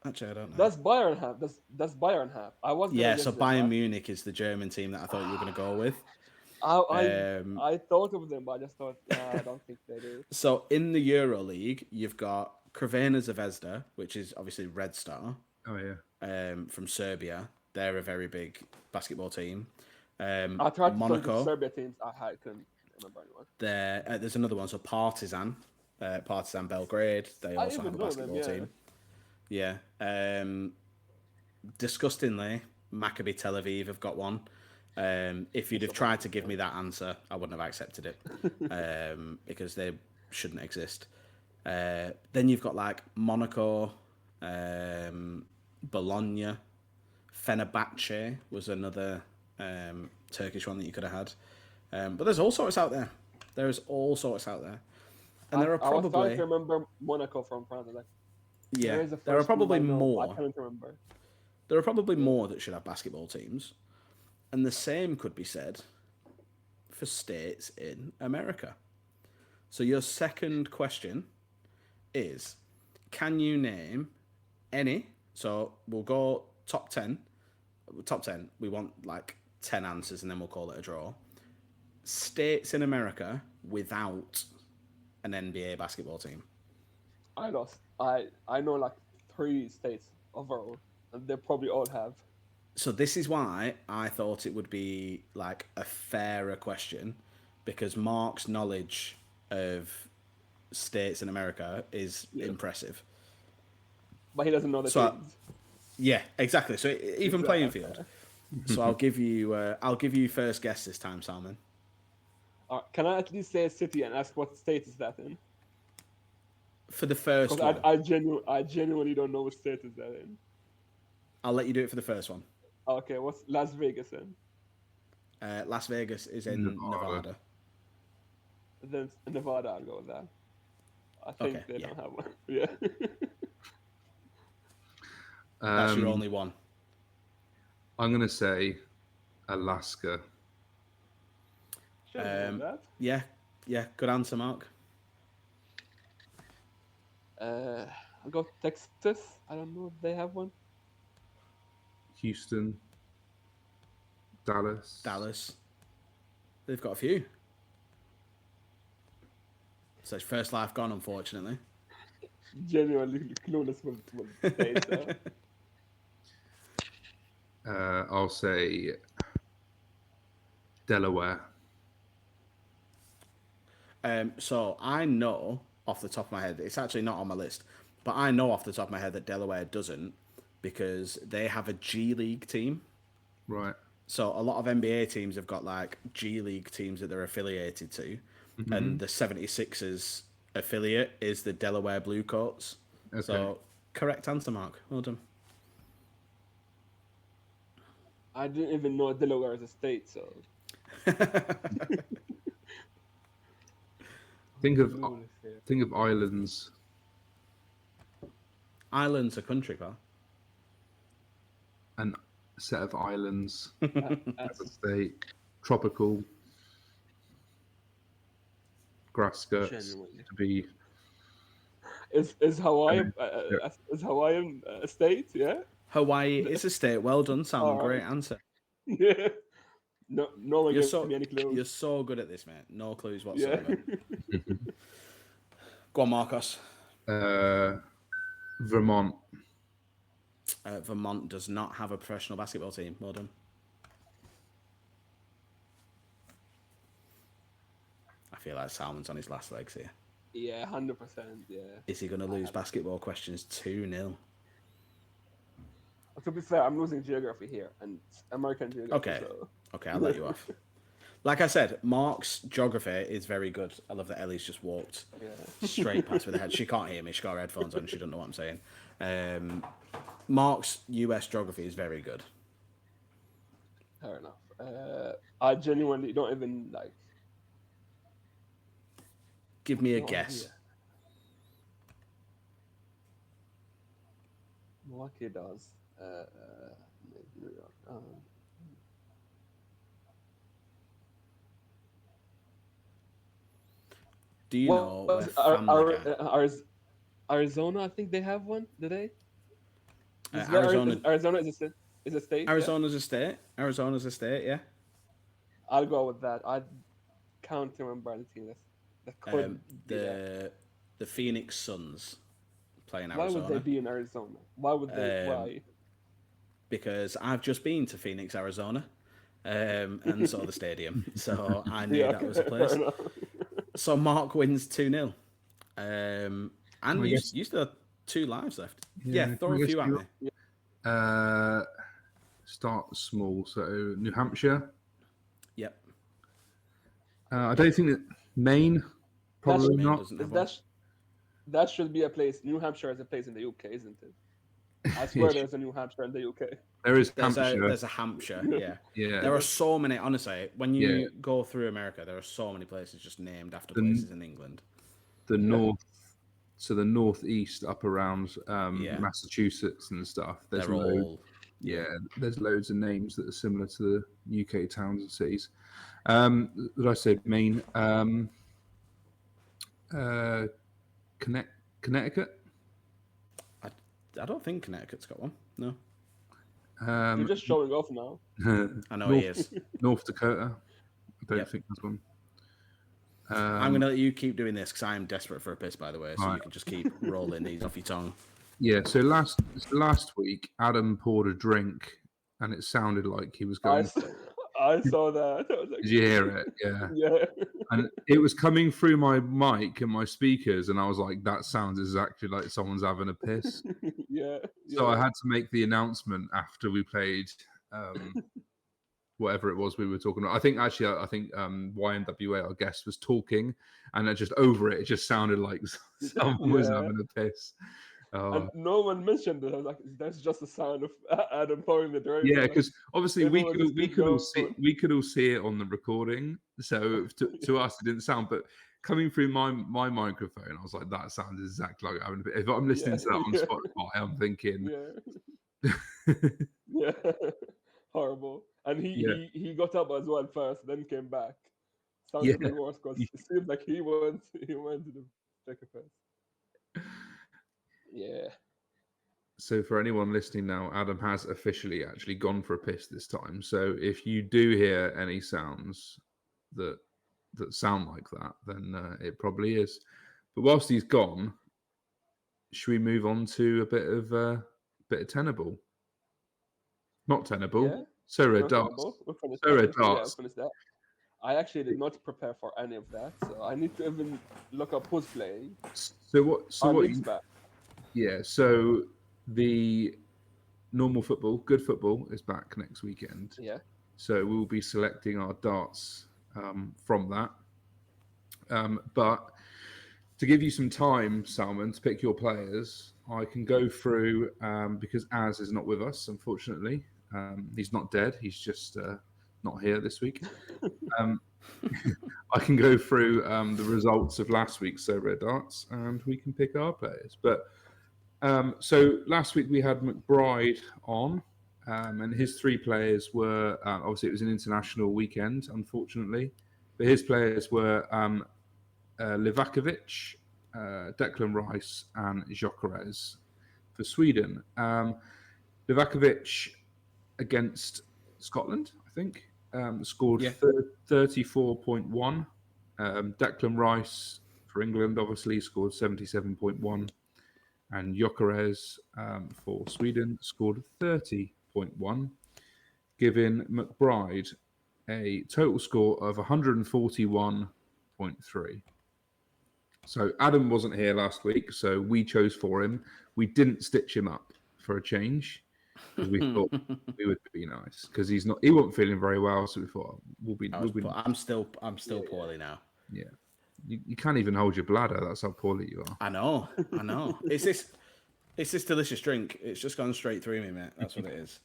Actually, I don't know. That's Bayern have. That's Bayern have. I was. Yeah, so Bayern Munich is the German team that I thought you were going to go with. I thought of them, but I just thought, I don't think they do. So in the Euro League, you've got Crvena Zvezda, which is obviously Red Star. Oh yeah. From Serbia. They're a very big basketball team. I tried to Monaco. think of Serbia teams. I couldn't remember anyone. There's another one. So Partizan Belgrade. They also have a basketball team. Yeah. Disgustingly, Maccabi Tel Aviv have got one. If you'd have tried to give me that answer, I wouldn't have accepted it because they shouldn't exist. Then you've got like Monaco, Bologna, Fenerbahce was another Turkish one that you could have had. But there's all sorts out there. There's all sorts out there. And there are probably... I was trying to remember Monaco from France. Yeah, there are probably more. I can't remember. There are probably more that should have basketball teams. And the same could be said for states in America. So your second question is, can you name any? So we'll go top 10. Top 10. We want like 10 answers and then we'll call it a draw. States in America without an NBA basketball team. I lost. I know like 3 states overall, and they probably all have. So this is why I thought it would be like a fairer question, because Mark's knowledge of states in America is impressive. But he doesn't know the So teams. yeah, exactly. So even playing field. So I'll give you first guess this time, Salman. Can I at least say a city and ask what state is that in? For the first Because one, I genuinely don't know which state is that in. I'll let you do it for the first one. Okay, what's Las Vegas in? Las Vegas is in Nevada. Then Nevada, I'll go with that. I think Okay, they yeah. don't have one. Yeah. That's your only one. I'm going to say Alaska. Should have known that. Yeah, good answer, Mark. I'll go Texas. I don't know if they have one. Houston. Dallas. They've got a few. So it's first life gone, unfortunately. Genuinely clueless with states. I'll say Delaware. So I know off the top of my head, it's actually not on my list, but I know off the top of my head that Delaware doesn't, because they have a G League team. Right. So a lot of NBA teams have got like G League teams that they're affiliated to, and the 76ers affiliate is the Delaware Bluecoats. Okay. So correct answer, Mark. Well done. I didn't even know Delaware is a state, so. Think of islands. Ireland's a country, pal. An set of islands. As a state. Tropical. Grass skirts Genuinely. to be. Is Hawaii is Hawaiian a state? Yeah. Hawaii is a state. Well done, Salman. All right. Great answer. Yeah. No one You're gave me any clues. You're so good at this, mate. No clues Yeah. whatsoever. Go on, Marcos. Vermont. Vermont does not have a professional basketball team. Well done. I feel like Salman's on his last legs here. Yeah, 100%. Yeah. Is he going to lose basketball questions 2-0? To be fair, I'm losing geography here and American geography. Okay. So. Okay, I'll let you off. Like I said, Mark's geography is very good. I love that Ellie's just walked straight past with her head. She can't hear me. She got her headphones on. She doesn't know what I'm saying. Mark's US geography is very good. Fair enough. I genuinely don't even like. Give me a guess. Milwaukee does. New York. Do you know where Family Guy... Arizona? I think they have one. Do they? Arizona is a state. Arizona's a state. Arizona's a state. Yeah. I'll go with that. I can't remember anything that could be the Phoenix Suns play in Why Arizona. would they be in Arizona? Why would they? Why? Because I've just been to Phoenix, Arizona, and saw the stadium, so I knew that was a place. So Mark wins 2-0, and you still have 2 lives left. Yeah, throw a few at me. Start small. So New Hampshire. Yep. I don't think that Maine. Probably Maine not. That should be a place. New Hampshire is a place in the UK, isn't it? I swear there's a New Hampshire in the UK. There is Hampshire. There's a Hampshire, yeah. Yeah. There are so many, honestly, when you go through America, there are so many places just named after places in England. The north, so the northeast up around Massachusetts and stuff. There's there's loads of names that are similar to the UK towns and cities. Did I say Maine? Connecticut? I don't think Connecticut's got one. No, You're just showing off now. I know he is. North Dakota. I don't Yep. think there's one. I'm going to let you keep doing this because I am desperate for a piss, by the way. So Right. you can just keep rolling these off your tongue. Yeah. So last week, Adam poured a drink, and it sounded like he was going. I saw that. I was like, Did you hear it? Yeah. yeah. And it was coming through my mic and my speakers, and I was like, "That sounds exactly like someone's having a piss." Yeah. So I had to make the announcement after we played whatever it was we were talking about. I think YNWA, our guest, was talking, and it just over it just sounded like someone was having a piss. And no one mentioned it. I was like, that's just the sound of Adam pouring the drink. Yeah, because obviously we everyone just could all see it on the recording. So to us it didn't sound, but coming through my microphone, I was like, that sounds exactly like having a bit. If I'm listening to that on Spotify, I'm thinking, yeah, horrible. And he got up as well first, then came back. Sounds even worse because it seemed like he went to the take a piss. Yeah. So for anyone listening now, Adam has officially actually gone for a piss this time. So if you do hear any sounds that sound like that, then it probably is. But whilst he's gone, should we move on to a bit of tenable? Not tenable. Yeah. Sorare darts. Sorare darts. That. I actually did not prepare for any of that, so I need to even look up who's playing. Yeah. So the normal football, good football, is back next weekend. Yeah. So we'll be selecting our darts from that. But to give you some time, Salman, to pick your players, I can go through because Az is not with us, unfortunately. He's not dead. He's just not here this week. I can go through the results of last week's Sorare darts, and we can pick our players. But so last week we had McBride on, and his three players were obviously it was an international weekend, unfortunately, but his players were Livakovic, Declan Rice, and Gyökeres for Sweden. Livakovic against Scotland, I think, scored 34.1. Declan Rice for England obviously scored 77.1. And Gyökeres for Sweden scored 30.1, giving McBride a total score of 141.3. So Adam wasn't here last week, so we chose for him. We didn't stitch him up for a change because we thought we would be nice because he wasn't feeling very well. So we thought I'm still poorly now. Yeah. You can't even hold your bladder. That's how poorly you are. I know. It's this delicious drink. It's just gone straight through me, mate. That's what it is.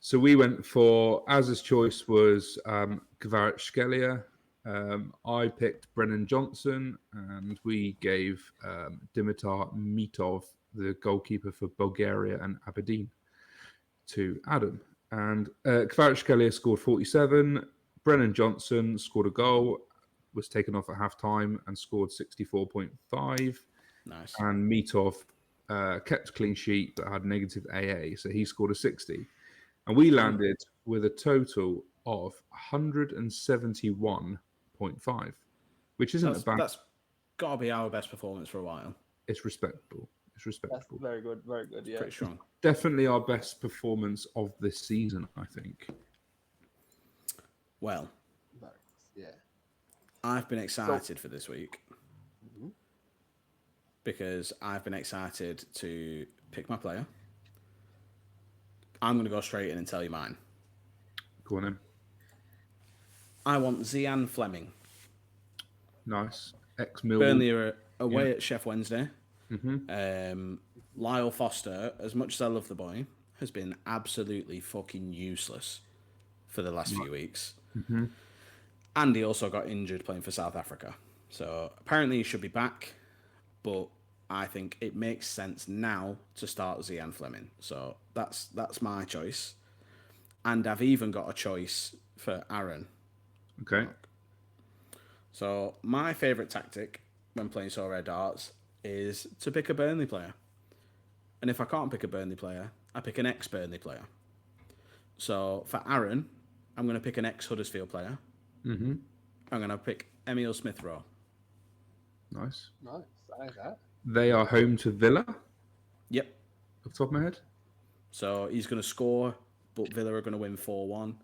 So we went for Az's choice was Kvaratskhelia. I picked Brennan Johnson, and we gave Dimitar Mitov, the goalkeeper for Bulgaria and Aberdeen, to Adam. And Kvaratskhelia scored 47. Brennan Johnson scored a goal, was taken off at half-time and scored 64.5. Nice. And Mitov kept a clean sheet but had negative AA, so he scored a 60. And we landed with a total of 171.5, which isn't bad. That's got to be our best performance for a while. It's respectable. That's very good. Very good. Yeah. Pretty strong. Definitely our best performance of this season, I think. Well, yeah. I've been excited for this week because I've been excited to pick my player. I'm going to go straight in and tell you mine. Go on in. I want Zian Fleming. Nice. Ex-Millwall. Burnley are away at Sheff Wednesday. Lyle Foster, as much as I love the boy, has been absolutely fucking useless for the last few weeks. And he also got injured playing for South Africa. So apparently he should be back, but I think it makes sense now to start Zian Fleming. So that's my choice. And I've even got a choice for Aaron. Okay. So my favourite tactic when playing Sorare darts is to pick a Burnley player. And if I can't pick a Burnley player, I pick an ex-Burnley player. So for Aaron, I'm going to pick an ex-Huddersfield player. Mm-hmm. I'm going to pick Emil Smith-Rowe. Nice. Nice. I like that. They are home to Villa, off Yep. the top of my head. So he's going to score, but Villa are going to win 4-1,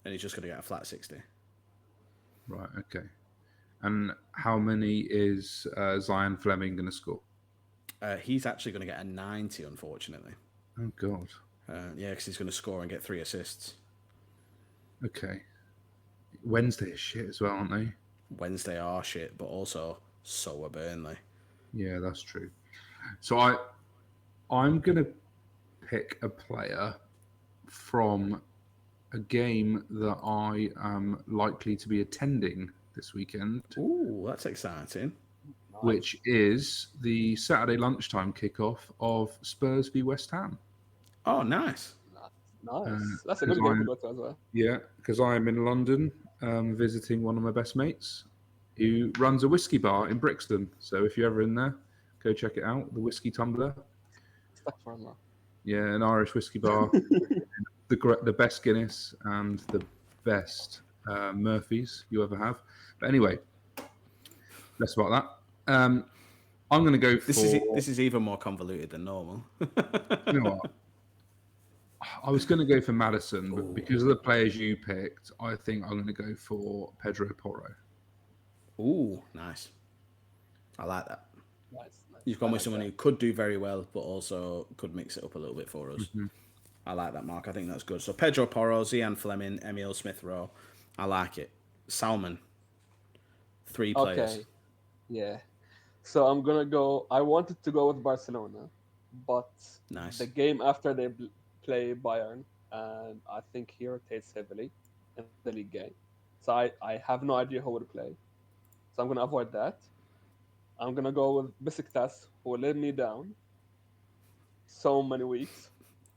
and he's just going to get a flat 60. Right, okay. And how many is Zion Fleming going to score? He's actually going to get a 90, unfortunately. Oh, God. Yeah, because he's going to score and get 3 assists. Okay. Wednesday is shit as well, aren't they? Wednesday are shit, but also so are Burnley. Yeah, that's true. So I'm going to pick a player from a game that I am likely to be attending this weekend, Ooh, that's exciting. which is the Saturday lunchtime kickoff of Spurs v West Ham. Oh, nice. Nice. That's a good game to go to as well. Yeah, because I am in London visiting one of my best mates who runs a whiskey bar in Brixton. So if you're ever in there, go check it out. The Whiskey Tumbler. Astaghfirullah. Yeah, an Irish whiskey bar. The best Guinness and the best Murphy's you ever have. But anyway, less about that. I'm going to go for... This is even more convoluted than normal. You know what? I was going to go for Madison, but because of the players you picked, I think I'm going to go for Pedro Porro. Ooh, nice. I like that. Nice. You've gone with someone who could do very well, but also could mix it up a little bit for us. Mm-hmm. I like that, Mark. I think that's good. So Pedro Porro, Zian Fleming, Emil Smith-Rowe. I like it. Salman. 3 players. Okay. Yeah. So I'm gonna go. I wanted to go with Barcelona, but Nice. the game after they play Bayern, and I think he rotates heavily in the league game. So I have no idea who would play. So I'm gonna avoid that. I'm gonna go with Besiktas, who let me down so many weeks.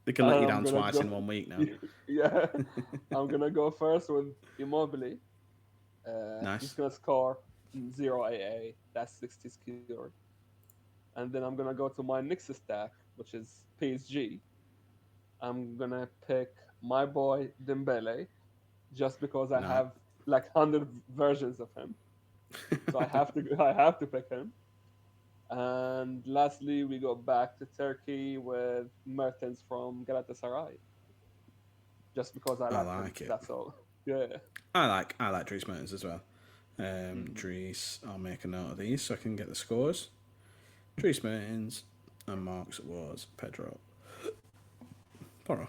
They can let you I'm down gonna twice go- in 1 week now. Yeah. I'm gonna go first with Immobile. Nice. He's gonna score 0 AA. That's 60 skewer. And then I'm gonna go to my next stack, which is PSG. I'm gonna pick my boy Dembele, just because I No. have like 100 versions of him. So I have to pick him. And lastly, we go back to Turkey with Mertens from Galatasaray. Just because I like him. it. That's all. Yeah. I like Dries Mertens as well. Dries, I'll make a note of these so I can get the scores. Dries Mertens and Mark's was Pedro Porro.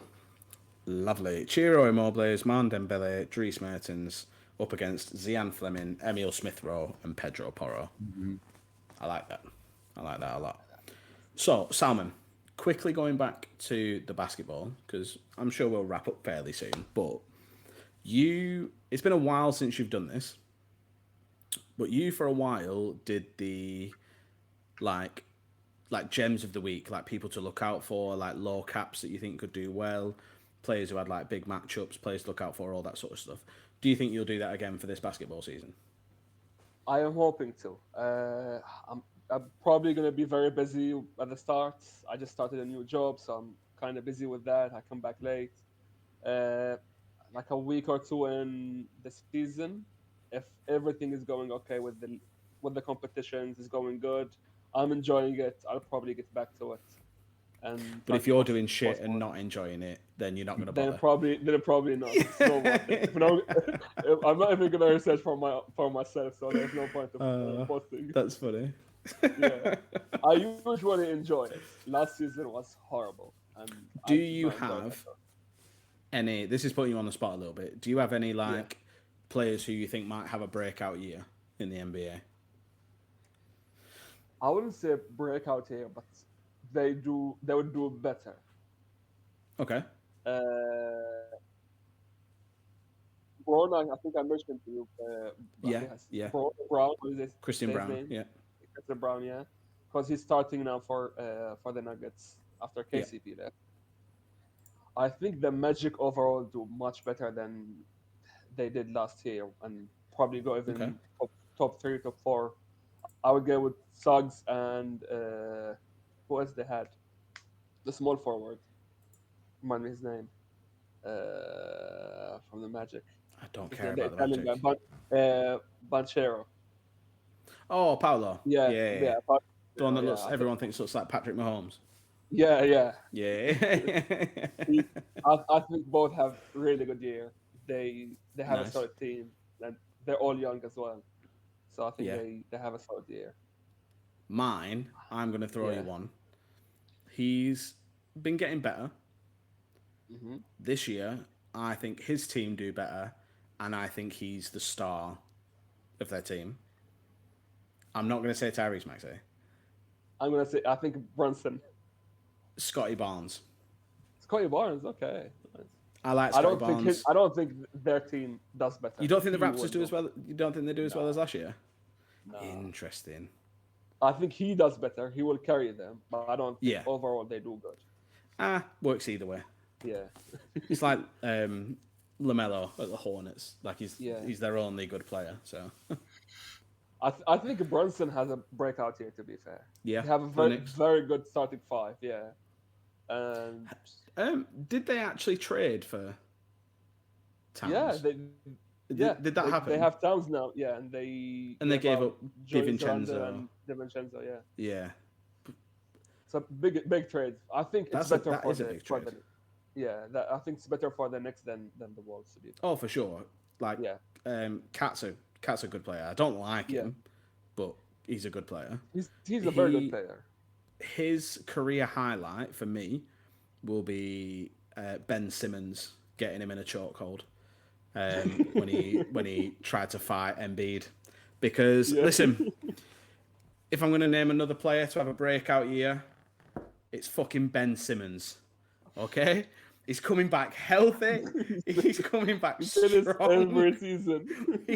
Lovely. Ciro Immobile, Ousmane Dembele, Dries Mertens up against Zian Fleming, Emil Smith-Rowe and Pedro Porro. Mm-hmm. I like that. I like that a lot. So, Salman, quickly going back to the basketball, because I'm sure we'll wrap up fairly soon, but it's been a while since you've done this, but you for a while did the like gems of the week, like people to look out for, like low caps that you think could do well, players who had like big matchups, players to look out for, all that sort of stuff. Do you think you'll do that again for this basketball season? I am hoping to. I'm probably going to be very busy at the start. I just started a new job, so I'm kind of busy with that. I come back late. Like a week or two in the season, if everything is going okay with the competitions, is going good, I'm enjoying it, I'll probably get back to it. But if you're doing shit and not enjoying it, then you're not going to bother. Then probably not. It's no worth it. I'm not even going to research for myself, so there's no point of posting. That's funny. Yeah, I usually enjoy it. Last season was horrible. And do you have any? This is putting you on the spot a little bit. Do you have any players who you think might have a breakout year in the NBA? I wouldn't say breakout year, but they would do better. Okay. Brown, I think I mentioned to you. Yeah. Brown, is it Christian Brown. name? Yeah. Christian Brown, yeah, because he's starting now for the Nuggets after KCP left. I think the Magic overall do much better than they did last year, and probably go even top 3, top 4. I would go with Suggs and who else they had? the small forward. Remind me his name. From the Magic. I don't His care name, the about the Italian Magic. guy, Banchero. Oh, Paolo. Yeah, Yeah, yeah, the one that yeah. looks. Everyone thinks looks like Patrick Mahomes. Yeah. Yeah. He, I think both have really good year. They have a Nice. solid team, and they're all young as well. So I think Yeah. they have a solid year. Mine. I'm gonna throw Yeah. you one. He's been getting better Hmm. this year. I think his team do better, and I think he's the star of their team. I'm not gonna say Tyrese Maxey. I'm gonna say I think Brunson, Scotty Barnes. Scotty Barnes. Okay. Nice. I like Scotty Barnes. I don't think their team does better. You don't think the He Raptors would do as well? You don't think they do as well as last year? No. Interesting. I think he does better. He will carry them, but I don't think Yeah. overall they do good. Works either way. Yeah. It's like LaMelo at the Hornets. Like he's Yeah. their only good player. So I think Brunson has a breakout here. To be fair, yeah, they have a the very Knicks. very good starting five. Yeah, and Did they actually trade for Towns? yeah, Did that happen? They have Towns now. Yeah, and they gave up Joey DiVincenzo. Zaranda and DiVincenzo. Yeah, Yeah, so big trade. I think it's that better for is a the big trade. I think it's better for the Knicks than the Wolves to be. Oh, for sure. Like, Yeah. Cat's a good player. I don't like Yeah. him, but he's a good player. He's a very good player. His career highlight for me will be Ben Simmons getting him in a chokehold when he tried to fight Embiid. Because listen, if I'm going to name another player to have a breakout year, it's fucking Ben Simmons. Okay, he's coming back healthy. He's coming back strong. Every season.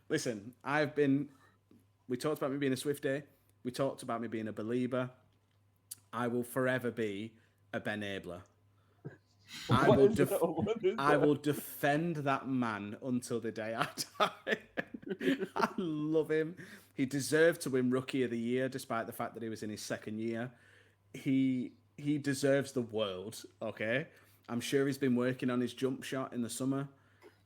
Listen, we talked about me being a Swiftie. We talked about me being a Belieber. I will forever be a Benabler. I will defend that man until the day I die. I love him. He deserved to win Rookie of the Year, despite the fact that he was in his second year. He deserves the world, okay? I'm sure he's been working on his jump shot in the summer.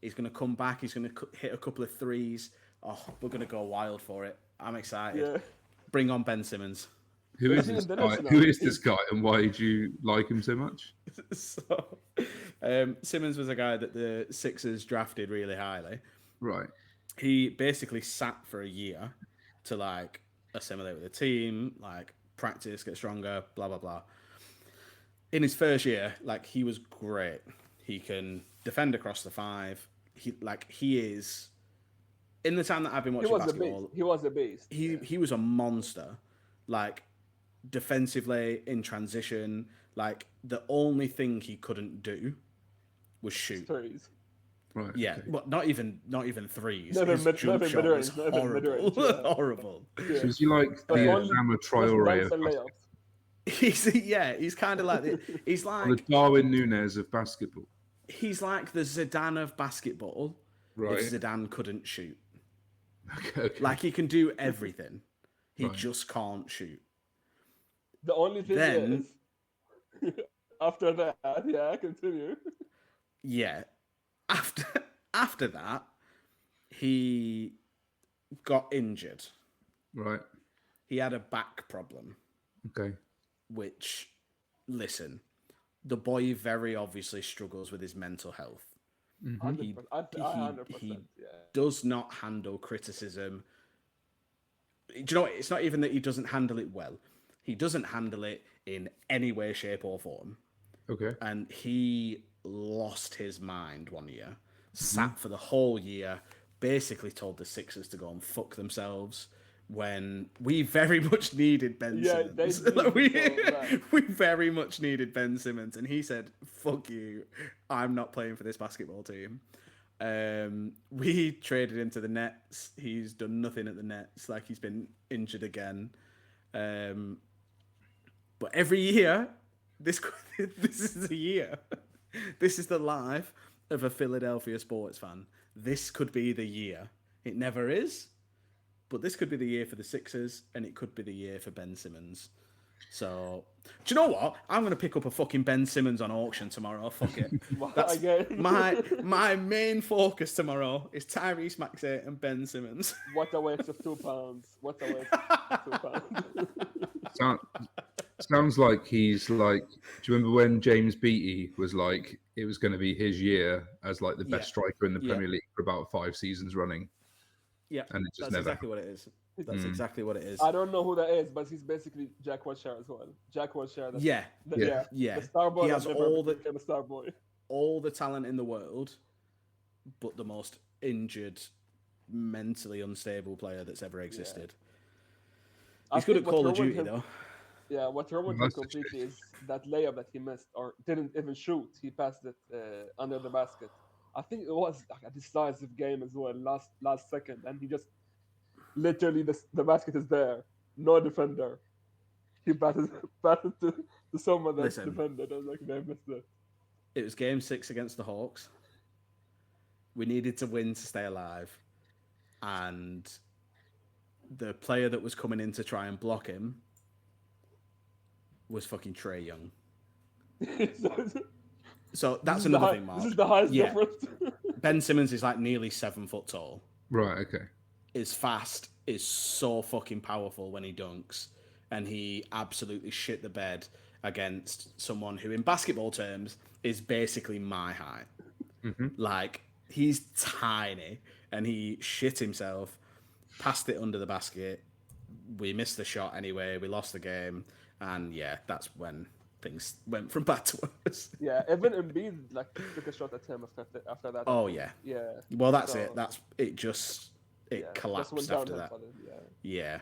He's going to come back. He's going to hit a couple of threes. Oh, we're going to go wild for it. I'm excited. Yeah. Bring on Ben Simmons. Who is this guy? Who is this guy, and why do you like him so much? So, Simmons was a guy that the Sixers drafted really highly. Right. He basically sat for a year to like assimilate with the team, like practice, get stronger, blah blah blah. In his first year, like he was great. He can defend across the five. He is. In the time that I've been watching basketball, he was a beast. He was a monster. Like defensively in transition, like the only thing he couldn't do was shoot. Threes. Right. Yeah, okay. but not even threes. Never His jump shot was horrible. Horrible. So is he like the Adama Traore of basketball? He's kind of like he's like the Darwin Núñez of basketball. He's like the Zidane of basketball. Right. If Zidane couldn't shoot. Okay. Like he can do everything. He Right. just can't shoot. The only thing Then- is, after that, continue. Yeah. After that, he got injured. Right. He had a back problem, Okay. which, listen, the boy very obviously struggles with his mental health. 100%. I 100%. he Yeah. does not handle criticism. Do you know what? It's not even that he doesn't handle it well. He doesn't handle it in any way, shape, or form. Okay. And he lost his mind one year, sat for the whole year, basically told the Sixers to go and fuck themselves when we very much needed Ben Simmons. We very much needed Ben Simmons. And he said, fuck you, I'm not playing for this basketball team. We traded him to the Nets. He's done nothing at the Nets. Like he's been injured again. But every year, this is a year. This is the life of a Philadelphia sports fan. This could be the year. It never is, but this could be the year for the Sixers, and it could be the year for Ben Simmons. So, do you know what? I'm going to pick up a fucking Ben Simmons on auction tomorrow. Fuck it. That's Again. my main focus tomorrow is Tyrese Maxey and Ben Simmons. What a waste of £2. What a waste of £2. Sounds like he's like. Do you remember when James Beattie was like, it was going to be his year as like the best striker in the Premier League for about 5 seasons running? Yeah, and it just that's never. exactly what it is. That's exactly what it is. I don't know who that is, but he's basically Jack Wilshere as well. Jack Wilshere. Yeah. The star boy. He has became a star boy. All the talent in the world, but the most injured, mentally unstable player that's ever existed. He's good at Call of Duty, though. Yeah, what ruined him completely is that layup that he missed or didn't even shoot. He passed it under the basket. I think it was like a decisive game as well, last second, and he just literally the basket is there, no defender. He passed it to someone that's defended. I was like, they missed it. It was game 6 against the Hawks. We needed to win to stay alive, and the player that was coming in to try and block him was fucking Trae Young. So that's another thing, Mark. This is the highest difference. Ben Simmons is like nearly 7 foot tall. Right, okay. Is fast, is so fucking powerful when he dunks, and he absolutely shit the bed against someone who, in basketball terms, is basically my height. Mm-hmm. Like, he's tiny, and he shit himself, passed it under the basket. We missed the shot anyway. We lost the game, and that's when things went from bad to worse. Yeah, even Embiid like took a shot at him after that. Oh yeah. Well, that's it. It just collapsed after that. Yeah.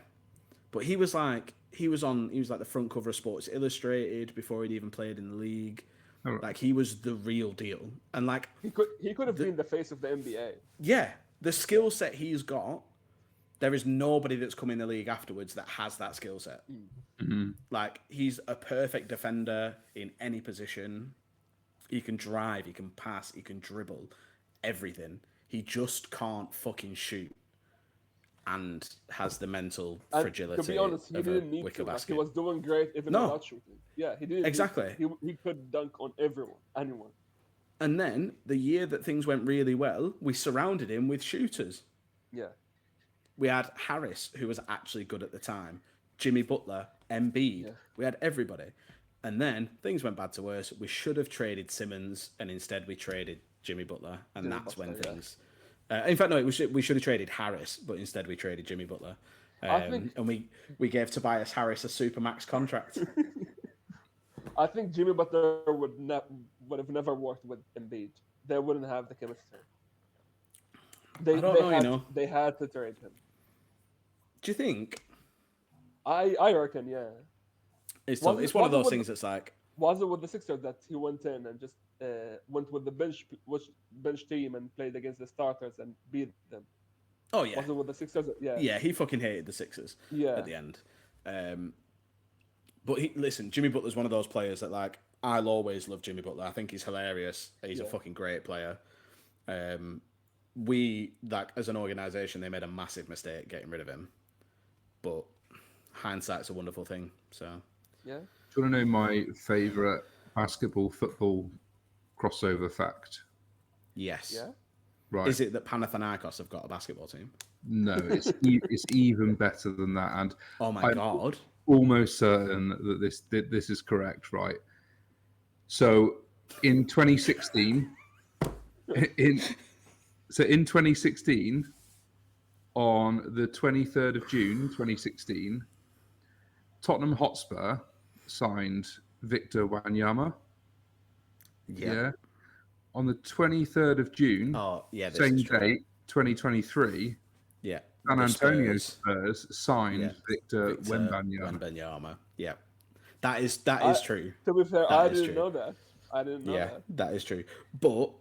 But he was like the front cover of Sports Illustrated before he'd even played in the league. Oh, right. Like, he was the real deal, and like he could have been the face of the NBA. Yeah, the skill set he's got. There is nobody that's come in the league afterwards that has that skill set. Mm-hmm. Like, he's a perfect defender in any position. He can drive, he can pass, he can dribble, everything. He just can't fucking shoot, and has the mental fragility. To be honest, he didn't need to. Like, he was doing great even without shooting. Yeah, he didn't. Exactly. He could dunk on anyone. And then the year that things went really well, we surrounded him with shooters. Yeah. We had Harris, who was actually good at the time. Jimmy Butler, Embiid. Yeah. We had everybody. And then things went bad to worse. We should have traded Simmons, and instead we traded Jimmy Butler. And that's when things... in fact, no, we should have traded Harris, but instead we traded Jimmy Butler. And we gave Tobias Harris a supermax contract. I think Jimmy Butler would have never worked with Embiid. They wouldn't have the chemistry. They had to trade him. Do you think? I reckon, yeah. It's one of those things that's like... Was it with the Sixers that he went in and just went with the bench team and played against the starters and beat them? Oh, yeah. Was it with the Sixers? Yeah. Yeah, he fucking hated the Sixers at the end. But listen, Jimmy Butler's one of those players that, like, I'll always love Jimmy Butler. I think he's hilarious. He's a fucking great player. We, like, as an organisation, they made a massive mistake getting rid of him. But hindsight's a wonderful thing. So yeah. Do you want to know my favourite basketball-football crossover fact? Yes. Yeah. Right. Is it that Panathinaikos have got a basketball team? No, it's even better than that. And oh my God! Almost certain that this is correct. Right. So in 2016, in 2016, on the 23rd of June, 2016, Tottenham Hotspur signed Victor Wanyama. Yeah. On the 23rd of June, same date, 2023, San Antonio Spurs signed Victor Wembanyama. Yeah. That is true. To be fair, I didn't know that. Yeah, that is true. But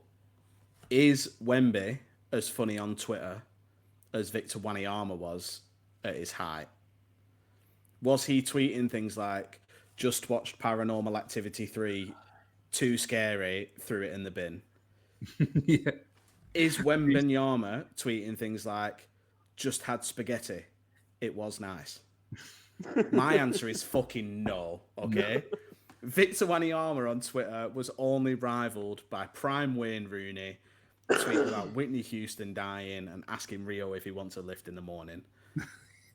is Wemby as funny on Twitter as Victor Wanyama was at his height? Was he tweeting things like, just watched Paranormal Activity 3, too scary, threw it in the bin? Yeah. Is Wembanyama tweeting things like, just had spaghetti, it was nice? My answer is fucking no, okay? Victor Wanyama on Twitter was only rivaled by prime Wayne Rooney tweeting about Whitney Houston dying and asking Rio if he wants a lift in the morning.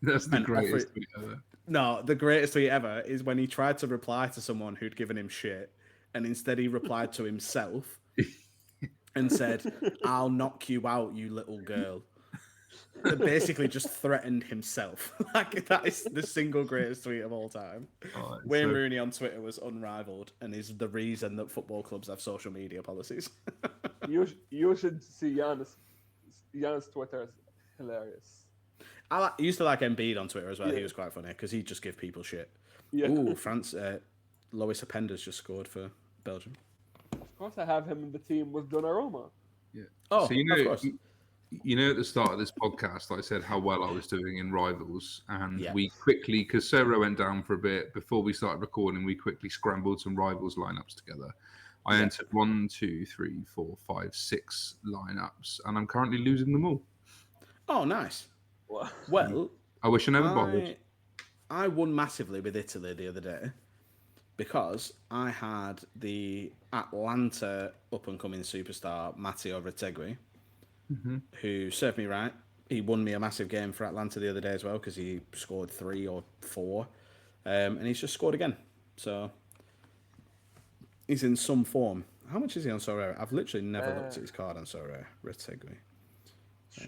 That's the And greatest tweet ever. No, the greatest tweet ever is when he tried to reply to someone who'd given him shit, and instead he replied to himself and said, "I'll knock you out, you little girl." And basically just threatened himself. Like, that is the single greatest tweet of all time. Oh, Wayne Rooney on Twitter was unrivaled and is the reason that football clubs have social media policies. You should see Giannis. Giannis' Twitter is hilarious. I used to like Embiid on Twitter as well. Yeah. He was quite funny because he'd just give people shit. Yeah. Ooh, France. Lois Apenda's just scored for Belgium. Of course, I have him in the team with Donnarumma. Yeah. Oh, so of course. You know, at the start of this podcast, I said how well I was doing in rivals, and Yeah. we quickly, because Sarah went down for a bit before we started recording, we quickly scrambled some rivals lineups together. I entered 1, 2, 3, 4, 5, 6 lineups, and I'm currently losing them all. Oh, nice. Wow. Well, I wish I never bothered. I won massively with Italy the other day because I had the Atlanta up-and-coming superstar Matteo Retegui, who served me right. He won me a massive game for Atlanta the other day as well because he scored 3 or 4, and he's just scored again. So he's in some form. How much is he on Sorare? I've literally never looked at his card on Sorare. Retegui.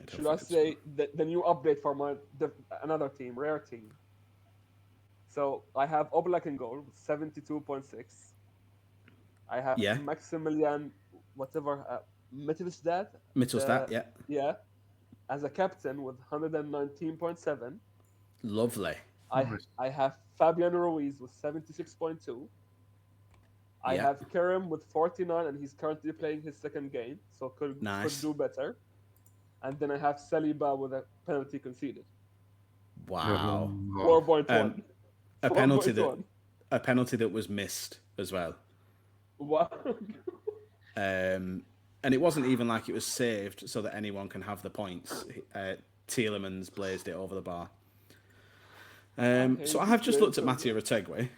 Should I say the new update for another team, rare team? So I have Oblak in goal with 72.6. I have Maximilian, whatever, Mittelstadt. Yeah. Yeah. As a captain with 119.7. Lovely. I have Fabian Ruiz with 76.2. I have Kerem with 49, and he's currently playing his second game, so could do better. And then I have Saliba with a penalty conceded. Wow. 4.1. A penalty that was missed as well. Wow. And it wasn't even like it was saved so that anyone can have the points. Tielemans blazed it over the bar. So I have just looked at Matteo Retegui.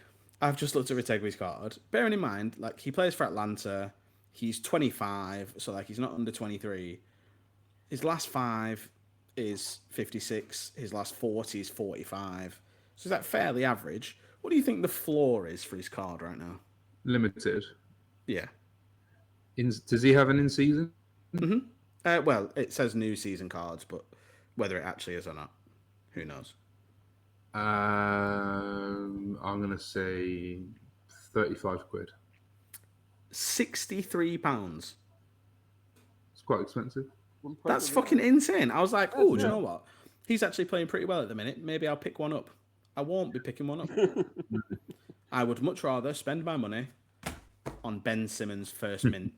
I've just looked at Retegui's card. Bearing in mind, like, he plays for Atlanta. He's 25, so like he's not under 23. His last 5 is 56. His last 40 is 45. So is that fairly average? What do you think the floor is for his card right now? Limited. Yeah. Does he have an in-season? Mm-hmm. Well, it says new season cards, but whether it actually is or not, who knows? I'm going to say 35 quid. £63. It's quite expensive. That's fucking insane. I was like, oh, do you know what? He's actually playing pretty well at the minute. Maybe I'll pick one up. I won't be picking one up. I would much rather spend my money on Ben Simmons' first mint.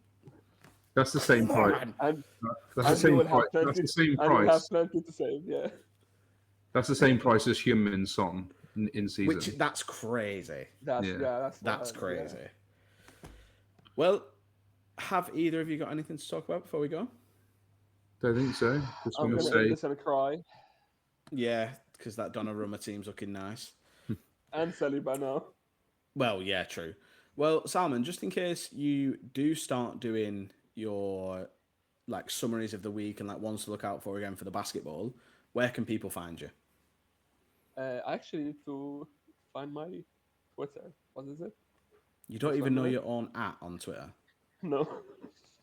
That's the same price. That's the same price. That's the same price. Have plenty to save, yeah. That's the same price as Heung-min Son in season. That's crazy. That's crazy. Yeah. Well, have either of you got anything to talk about before we go? Don't think so. Just I'm want to gonna say. end this and cry. Yeah, because that Donnarumma team's looking nice. And Saliba now. Well, yeah, true. Well, Salman, just in case you do start doing your like summaries of the week and like ones to look out for again for the basketball, where can people find you? I actually need to find my Twitter. What is it? You don't even know your own @ on Twitter. No.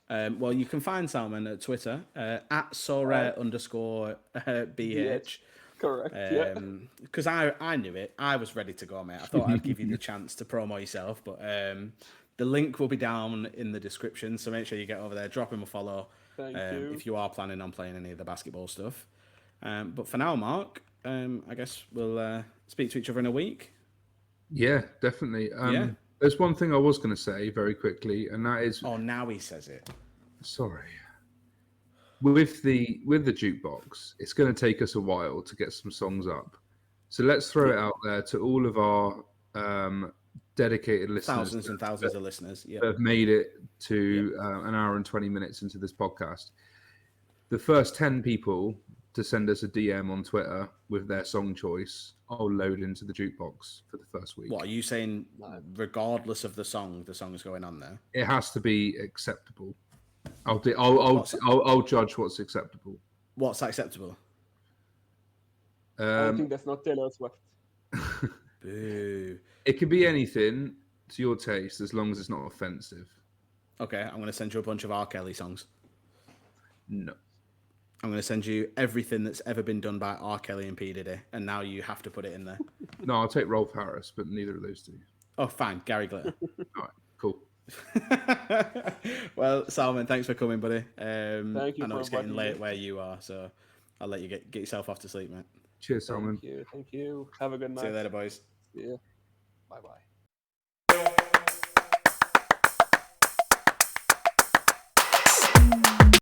Well, you can find Salman at Twitter at Sorare_BH. Correct. Because I knew it. I was ready to go, mate. I thought I'd give you the chance to promo yourself, but the link will be down in the description, so make sure you get over there, drop him a follow. Thank you. If you are planning on playing any of the basketball stuff. But for now, Mark, I guess we'll speak to each other in a week. Yeah, definitely. There's one thing I was going to say very quickly, and that is... Oh, now he says it. Sorry. With the jukebox, it's going to take us a while to get some songs up. So let's throw it out there to all of our dedicated listeners. Thousands and thousands of listeners. That have made it to an hour and 20 minutes into this podcast. The first 10 people to send us a DM on Twitter with their song choice, I'll load into the jukebox for the first week. What are you saying? Regardless of the song is going on there. It has to be acceptable. I'll judge what's acceptable. What's acceptable? I think that's not Taylor Swift. Boo. It can be anything to your taste as long as it's not offensive. Okay, I'm going to send you a bunch of R. Kelly songs. No. I'm going to send you everything that's ever been done by R. Kelly and P. Diddy, and now you have to put it in there. No, I'll take Rolf Harris, but neither of those two. Oh, fine. Gary Glitter. All right, cool. Well, Salman, thanks for coming, buddy. Thank you. I know for it's getting inviting late me. where you are, so I'll let you get yourself off to sleep, mate. Cheers, Salman. Thank you. Have a good night. See you later, boys. See ya. Bye-bye.